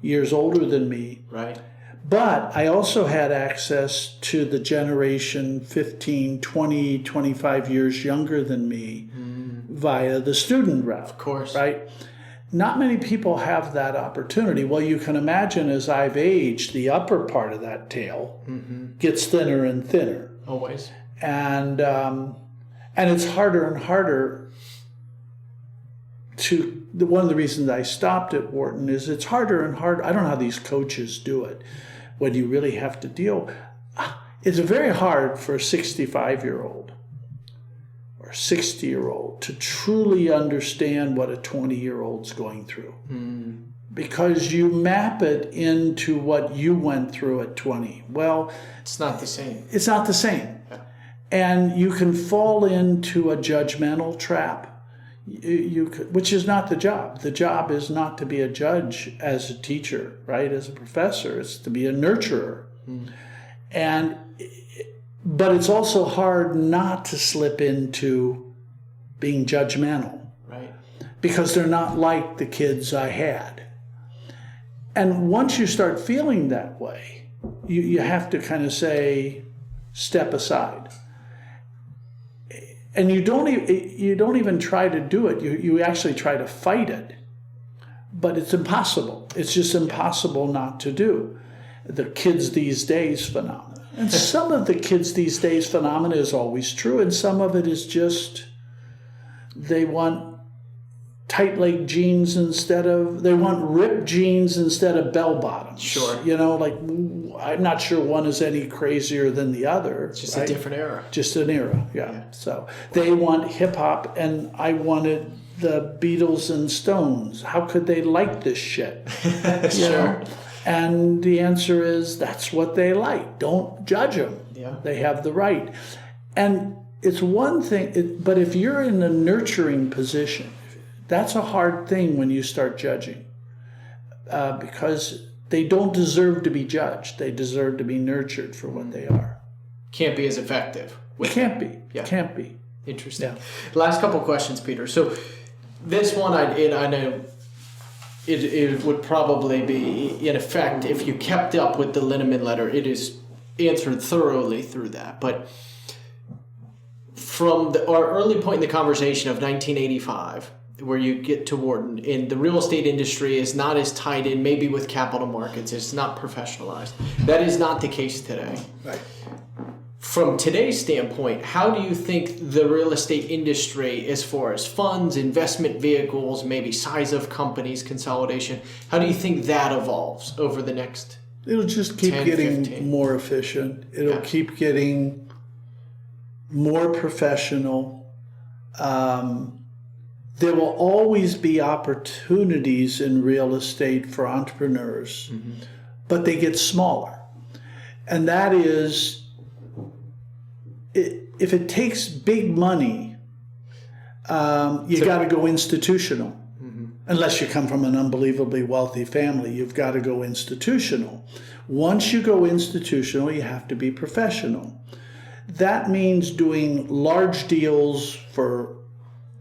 years older than me. Right. But I also had access to the generation 15, 20, 25 years younger than me via the student route. Of course. Right? Not many people have that opportunity. Well, you can imagine as I've aged, the upper part of that tail gets thinner and thinner. Always. And it's harder and harder one of the reasons I stopped at Wharton is it's harder and harder. I don't know how these coaches do it when you really have to deal. It's very hard for a 65-year-old or 60-year-old to truly understand what a 20-year-old's going through. Because you map it into what you went through at 20. Well, it's not the same. It's not the same. Yeah. And you can fall into a judgmental trap. Which is not the job. The job is not to be a judge as a teacher, right? As a professor, it's to be a nurturer. But it's also hard not to slip into being judgmental, right? Because they're not like the kids I had. And once you start feeling that way, you have to kind of say, step aside. And you don't even try to do it. You actually try to fight it. But it's impossible. It's just impossible not to do. The kids these days phenomena. And some of the kids these days phenomena is always true, and some of it is just they want tight leg jeans they want ripped jeans instead of bell bottoms. Sure. Like I'm not sure one is any crazier than the other. It's just a different era. Just an era, yeah. So they want hip hop, and I wanted the Beatles and Stones. How could they like this shit? Sure. And the answer is that's what they like. Don't judge them. Yeah. They have the right. And it's one thing, but if you're in a nurturing position, that's a hard thing when you start judging, because they don't deserve to be judged. They deserve to be nurtured for what they are. Can't be as effective. Can't be. Yeah. Can't be. Interesting. Yeah. Last couple questions, Peter. So this one, I know it would probably be, in effect, if you kept up with the Linneman letter, it is answered thoroughly through that. But from our early point in the conversation of 1985, where you get to Wharton, and the real estate industry is not as tied in, maybe with capital markets, it's not professionalized. That is not the case today. Right. From today's standpoint, how do you think the real estate industry, as far as funds, investment vehicles, maybe size of companies, consolidation, how do you think that evolves over the next It'll just keep 10, getting 15? more efficient. It'll keep getting more professional. There will always be opportunities in real estate for entrepreneurs, but they get smaller. And that is, if it takes big money, you got to go institutional. Unless you come from an unbelievably wealthy family, you've got to go institutional. Once you go institutional, you have to be professional. That means doing large deals for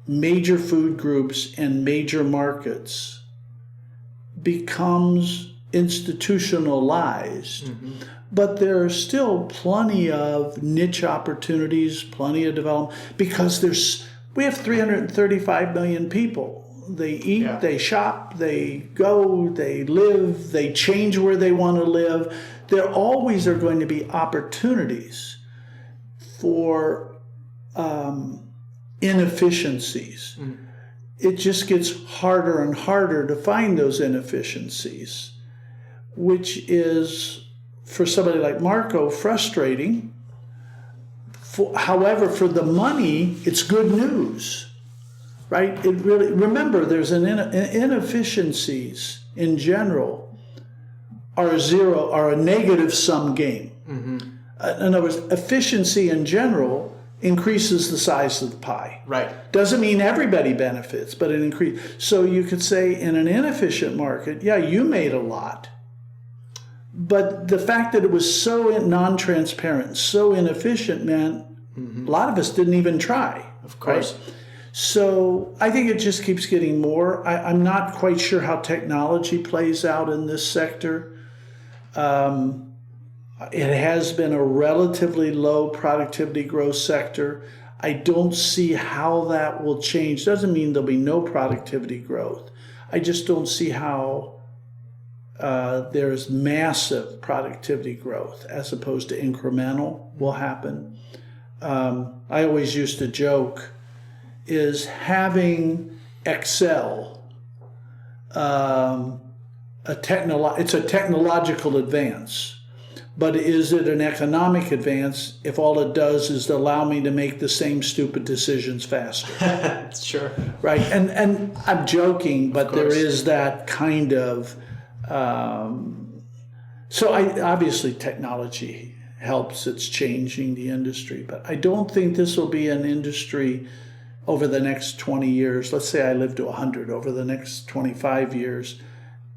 major food groups and major markets becomes institutionalized. But there are still plenty of niche opportunities, plenty of development, because we have 335 million people. They eat, they shop, they go, they live, they change where they want to live. There always are going to be opportunities for inefficiencies. It just gets harder and harder to find those inefficiencies, which is, for somebody like Marco, frustrating. However, for the money, it's good news. Right? It really, remember, there's inefficiencies in general are a negative sum game. In other words, efficiency in general increases the size of the pie. Right. Doesn't mean everybody benefits, but it increases. So you could say in an inefficient market, yeah, you made a lot. But the fact that it was so non-transparent, so inefficient meant a lot of us didn't even try. Of course. Right? So I think it just keeps getting more. I'm not quite sure how technology plays out in this sector. It has been a relatively low productivity growth sector. I don't see how that will change. Doesn't mean there'll be no productivity growth. I just don't see how there's massive productivity growth as opposed to incremental will happen. I always used to joke, is having Excel it's a technological advance, but is it an economic advance if all it does is allow me to make the same stupid decisions faster? Sure. Right, and I'm joking, but there is that kind of obviously technology helps. It's changing the industry, but I don't think this will be an industry over the next 20 years. Let's say I live to 100, over the next 25 years.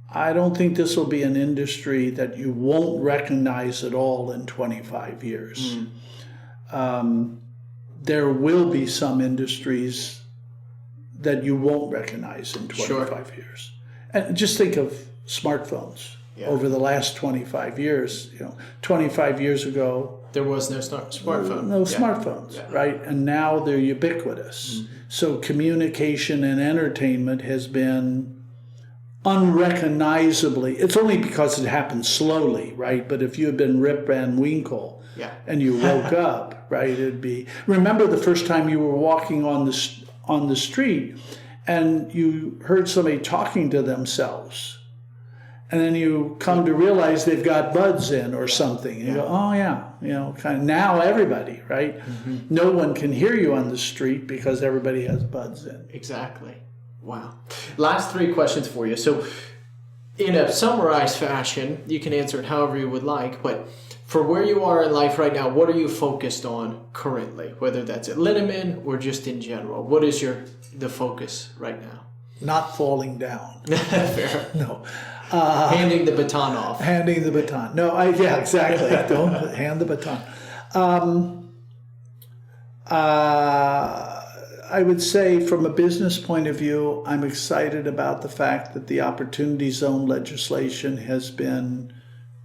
I don't think this will be an industry that you won't recognize at all in 25 years. There will be some industries that you won't recognize in 25 years. And just think of smartphones. Over the last 25 years, 25 years ago, there was no smartphone. No smartphones, right? And now they're ubiquitous. So communication and entertainment has been unrecognizably, it's only because it happened slowly, right? But if you had been Rip Van Winkle and you woke up, right, it'd be, remember the first time you were walking on the street and you heard somebody talking to themselves, and then you come to realize they've got buds in or something. And you go, oh yeah, kind of now everybody, right? Mm-hmm. No one can hear you on the street because everybody has buds in. Exactly. Wow. Last 3 questions for you. So in a summarized fashion, you can answer it however you would like, but for where you are in life right now, what are you focused on currently? Whether that's at Linneman or just in general, what is the focus right now? Not falling down. Fair. No. Handing the baton off. Handing the baton. No, yeah, exactly. Don't hand the baton. I would say from a business point of view, I'm excited about the fact that the Opportunity Zone legislation has been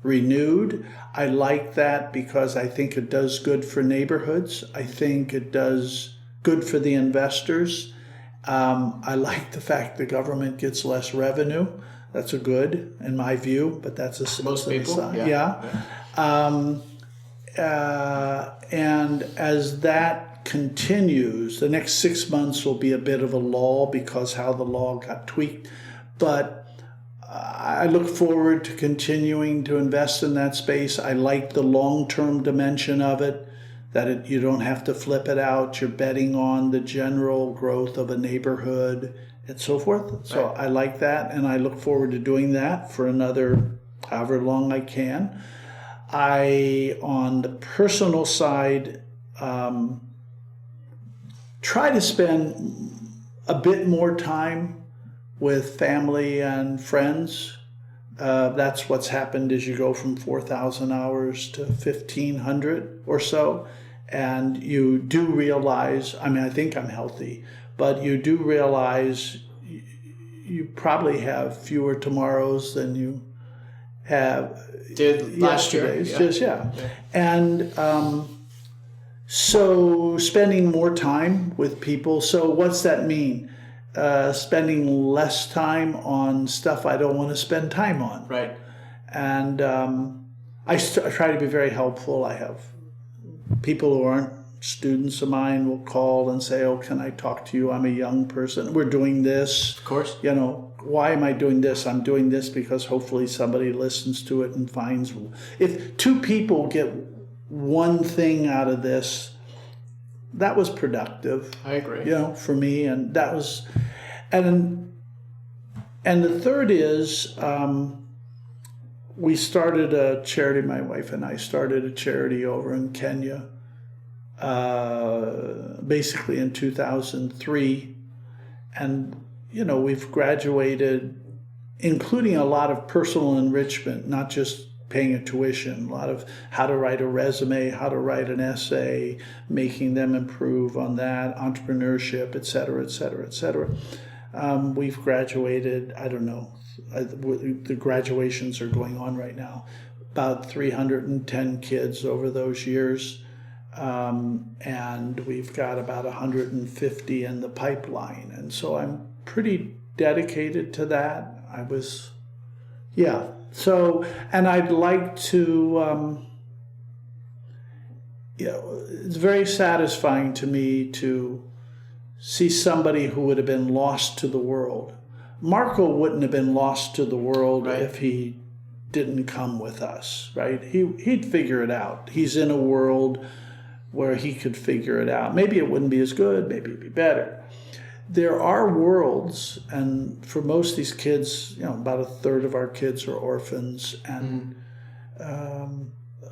renewed. I like that because I think it does good for neighborhoods. I think it does good for the investors. I like the fact the government gets less revenue. That's a good, in my view, but that's a most people. Yeah. And as that continues, the next 6 months will be a bit of a lull because how the law got tweaked. But I look forward to continuing to invest in that space. I like the long-term dimension of it, that you don't have to flip it out. You're betting on the general growth of a neighborhood and so forth. So right. I like that, and I look forward to doing that for another however long I can. On the personal side, try to spend a bit more time with family and friends. That's what's happened as you go from 4,000 hours to 1,500 or so. And you do realize, I think I'm healthy, but you do realize you probably have fewer tomorrows than you did last year. Yeah. And so spending more time with people. So what's that mean? Spending less time on stuff I don't want to spend time on. Right. And I try to be very helpful. I have people who aren't students of mine will call and say, oh, can I talk to you? I'm a young person. We're doing this. Of course. Why am I doing this? I'm doing this because hopefully somebody listens to it and finds. If 2 people get one thing out of this, that was productive. I agree. For me, and that was, and the third is we started a charity. My wife and I started a charity over in Kenya, basically in 2003, and we've graduated, including a lot of personal enrichment, not just paying a tuition, a lot of how to write a resume, how to write an essay, making them improve on that, entrepreneurship, et cetera, et cetera, et cetera. We've graduated, I don't know, the graduations are going on right now, about 310 kids over those years. And we've got about 150 in the pipeline. And so I'm pretty dedicated to that. So, and I'd like to, it's very satisfying to me to see somebody who would have been lost to the world. Marco wouldn't have been lost to the world right. if he didn't come with us, right? He'd figure it out. He's in a world where he could figure it out. Maybe it wouldn't be as good, maybe it'd be better. There are worlds, and for most of these kids, about a third of our kids are orphans, and a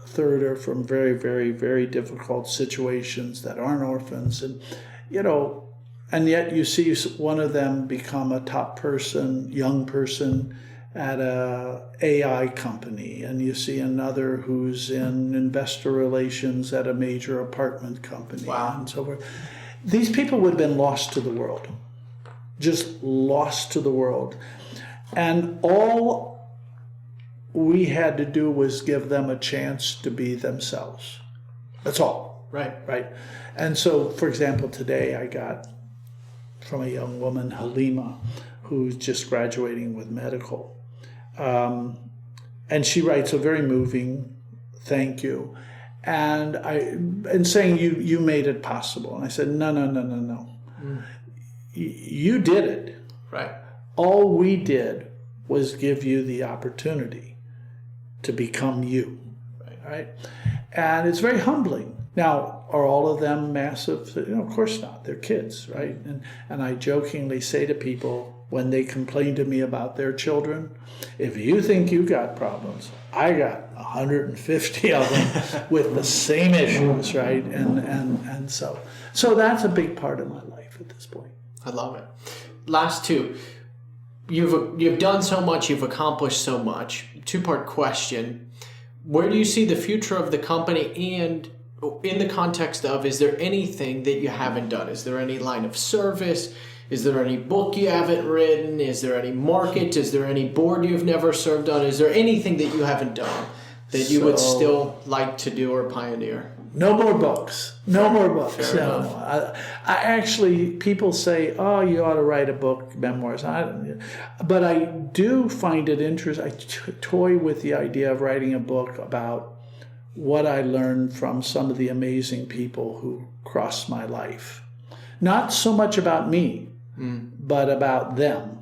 third are from very, very, very difficult situations that aren't orphans. And, and yet you see one of them become a top person, young person at a AI company, and you see another who's in investor relations at a major apartment company, wow. and so forth. These people would have been lost to the world, just lost to the world. And all we had to do was give them a chance to be themselves. That's all. Right. And so, for example, today I got from a young woman, Halima, who's just graduating with medical. And she writes a very moving thank you. And saying you made it possible. And I said, no. you did it. Right. All we did was give you the opportunity to become you. Right? And it's very humbling. Now, are all of them massive? Of course not. They're kids, right? And I jokingly say to people when they complain to me about their children, if you think you got problems, I got 150 of them with the same issues, right? And so that's a big part of my life at this point. I love it. Last two. You've done so much, you've accomplished so much. Two-part question. Where do you see the future of the company, and in the context of, is there anything that you haven't done? Is there any line of service? Is there any book you haven't written? Is there any market? Is there any board you've never served on? Is there anything that you haven't done that you would still like to do or pioneer? No more books. No more books. Fair No. enough. I actually, people say, oh, you ought to write a book, memoirs. But I do find it interesting. I toy with the idea of writing a book about what I learned from some of the amazing people who crossed my life. Not so much about me, but about them.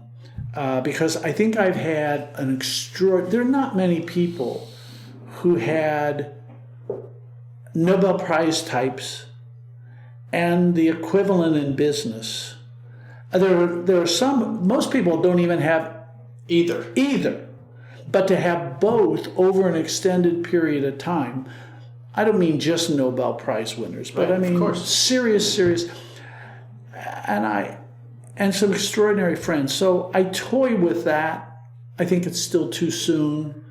Because I think I've had there are not many people who had Nobel Prize types and the equivalent in business. There are some, most people don't even have either. But to have both over an extended period of time, I don't mean just Nobel Prize winners, but I mean serious, and some extraordinary friends. So I toy with that. I think it's still too soon.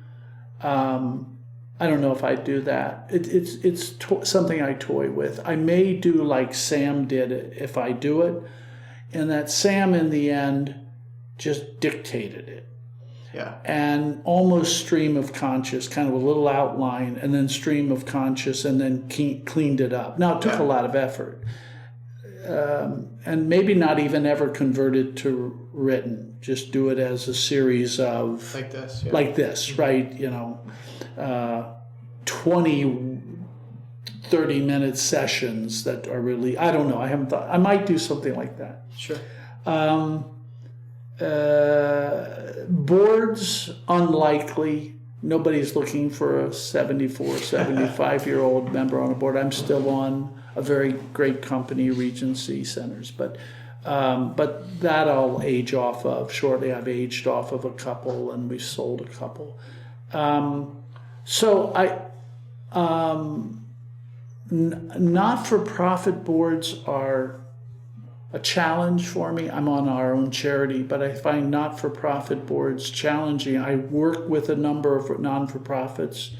I don't know if I'd do that. It's something I toy with. I may do like Sam did if I do it, and that Sam in the end just dictated it. Yeah. And almost stream of conscious, kind of a little outline, and then stream of conscious, and then cleaned it up. Now, it took a lot of effort. And maybe not even ever convert it to written. Just do it as a series of... Like this, right? 20, 30-minute sessions that are really... I don't know. I haven't thought... I might do something like that. Sure. Boards, unlikely. Nobody's looking for a 74, 75-year-old member on a board. I'm still on a very great company, Regency Centers, but that I'll age off of shortly. I've aged off of a couple, and we've sold a couple. Not-for-profit boards are a challenge for me. I'm on our own charity, but I find not-for-profit boards challenging. I work with a number of non-for-profits.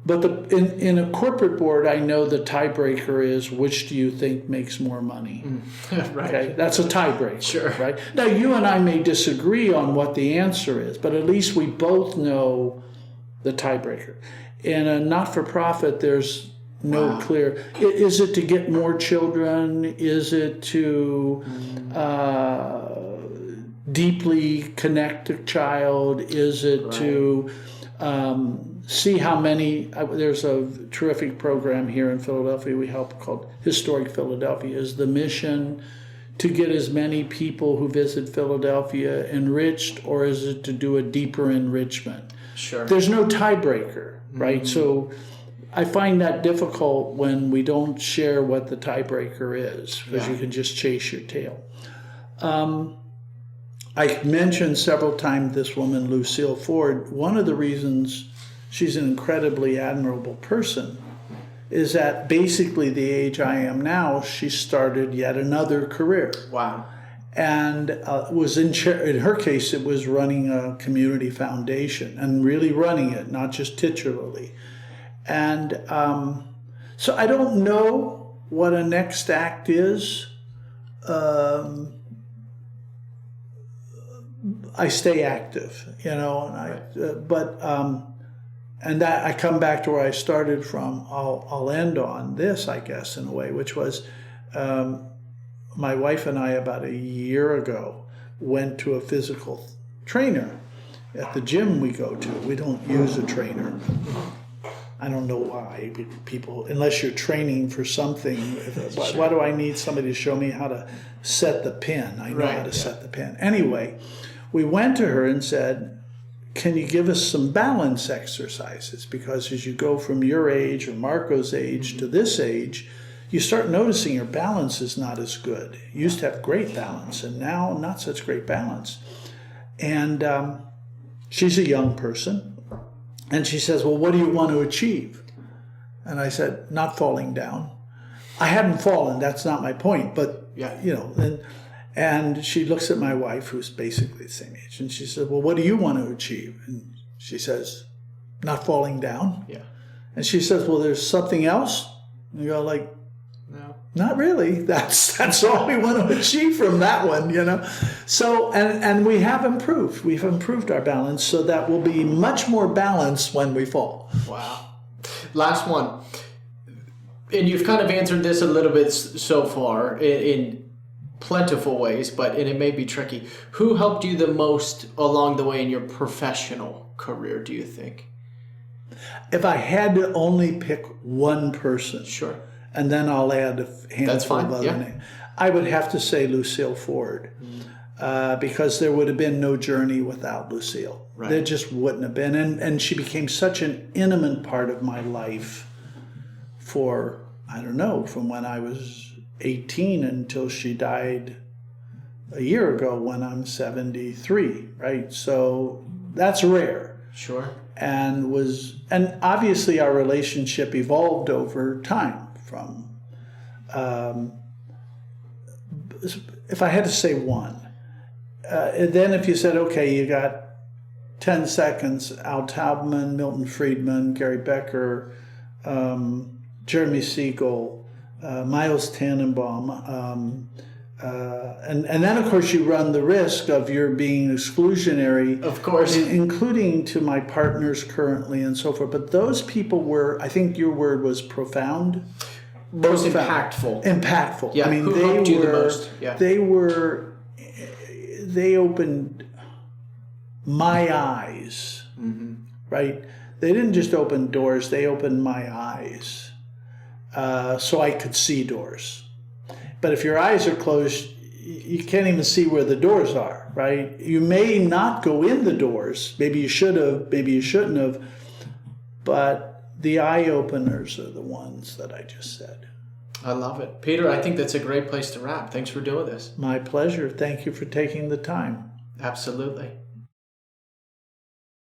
But in a corporate board, I know the tiebreaker is, which do you think makes more money? Right. Okay, that's a tiebreaker. Sure. Right. Now, you and I may disagree on what the answer is, but at least we both know the tiebreaker. In a not-for-profit, there's no clear. Is it to get more children? Is it to deeply connect a child? Is it to see how many... there's a terrific program here in Philadelphia we help called Historic Philadelphia. Is the mission to get as many people who visit Philadelphia enriched, or is it to do a deeper enrichment? Sure. There's no tiebreaker, right? So I find that difficult when we don't share what the tiebreaker is, because you can just chase your tail. I mentioned several times this woman, Lucille Ford. One of the reasons she's an incredibly admirable person is at basically the age I am now, she started yet another career. Wow. And was in her case, it was running a community foundation and really running it, not just titularly. And so I don't know what a next act is. I stay active, and that I come back to where I started from. I'll end on this, I guess, in a way, which was my wife and I about a year ago went to a physical trainer at the gym we go to. We don't use a trainer. I don't know why people, unless you're training for something, why do I need somebody to show me how to set the pin? I know how to set the pin. Anyway, we went to her and said, can you give us some balance exercises? Because as you go from your age or Marco's age to this age, you start noticing your balance is not as good. You used to have great balance, and now not such great balance. And she's a young person. And she says, well, what do you want to achieve? And I said, not falling down. I hadn't fallen, that's not my point, but, you know, and she looks at my wife, who's basically the same age, and she said, well, what do you want to achieve? And she says, not falling down. Yeah. And she says, well, there's something else? And you go like, no, not really. That's all we want to achieve from that one, you know. So, and we have improved. We've improved our balance so that we'll be much more balanced when we fall. Wow. Last one. And you've kind of answered this a little bit so far in plentiful ways, but it may be tricky. Who helped you the most along the way in your professional career, do you think? If I had to only pick one person. Sure. And then I'll add a handful of other names. I would have to say Lucille Ford, because there would have been no journey without Lucille. Right. There just wouldn't have been. And she became such an intimate part of my life for, I don't know, from when I was 18 until she died a year ago when I'm 73, right? So that's rare. Sure. And obviously our relationship evolved over time. From, if I had to say one, and then if you said, okay, you got 10 seconds, Al Taubman, Milton Friedman, Gary Becker, Jeremy Siegel, Miles Tannenbaum, and then of course you run the risk of your being exclusionary, of course, including to my partners currently and so forth. But those people were, I think your word was profound. Most impactful. Impactful. Yeah. I mean, who helped you the most? Yeah. They opened my eyes, right? They didn't just open doors, they opened my eyes so I could see doors. But if your eyes are closed, you can't even see where the doors are, right? You may not go in the doors. Maybe you should have, maybe you shouldn't have. But the eye openers are the ones that I just said. I love it. Peter, I think that's a great place to wrap. Thanks for doing this. My pleasure. Thank you for taking the time. Absolutely.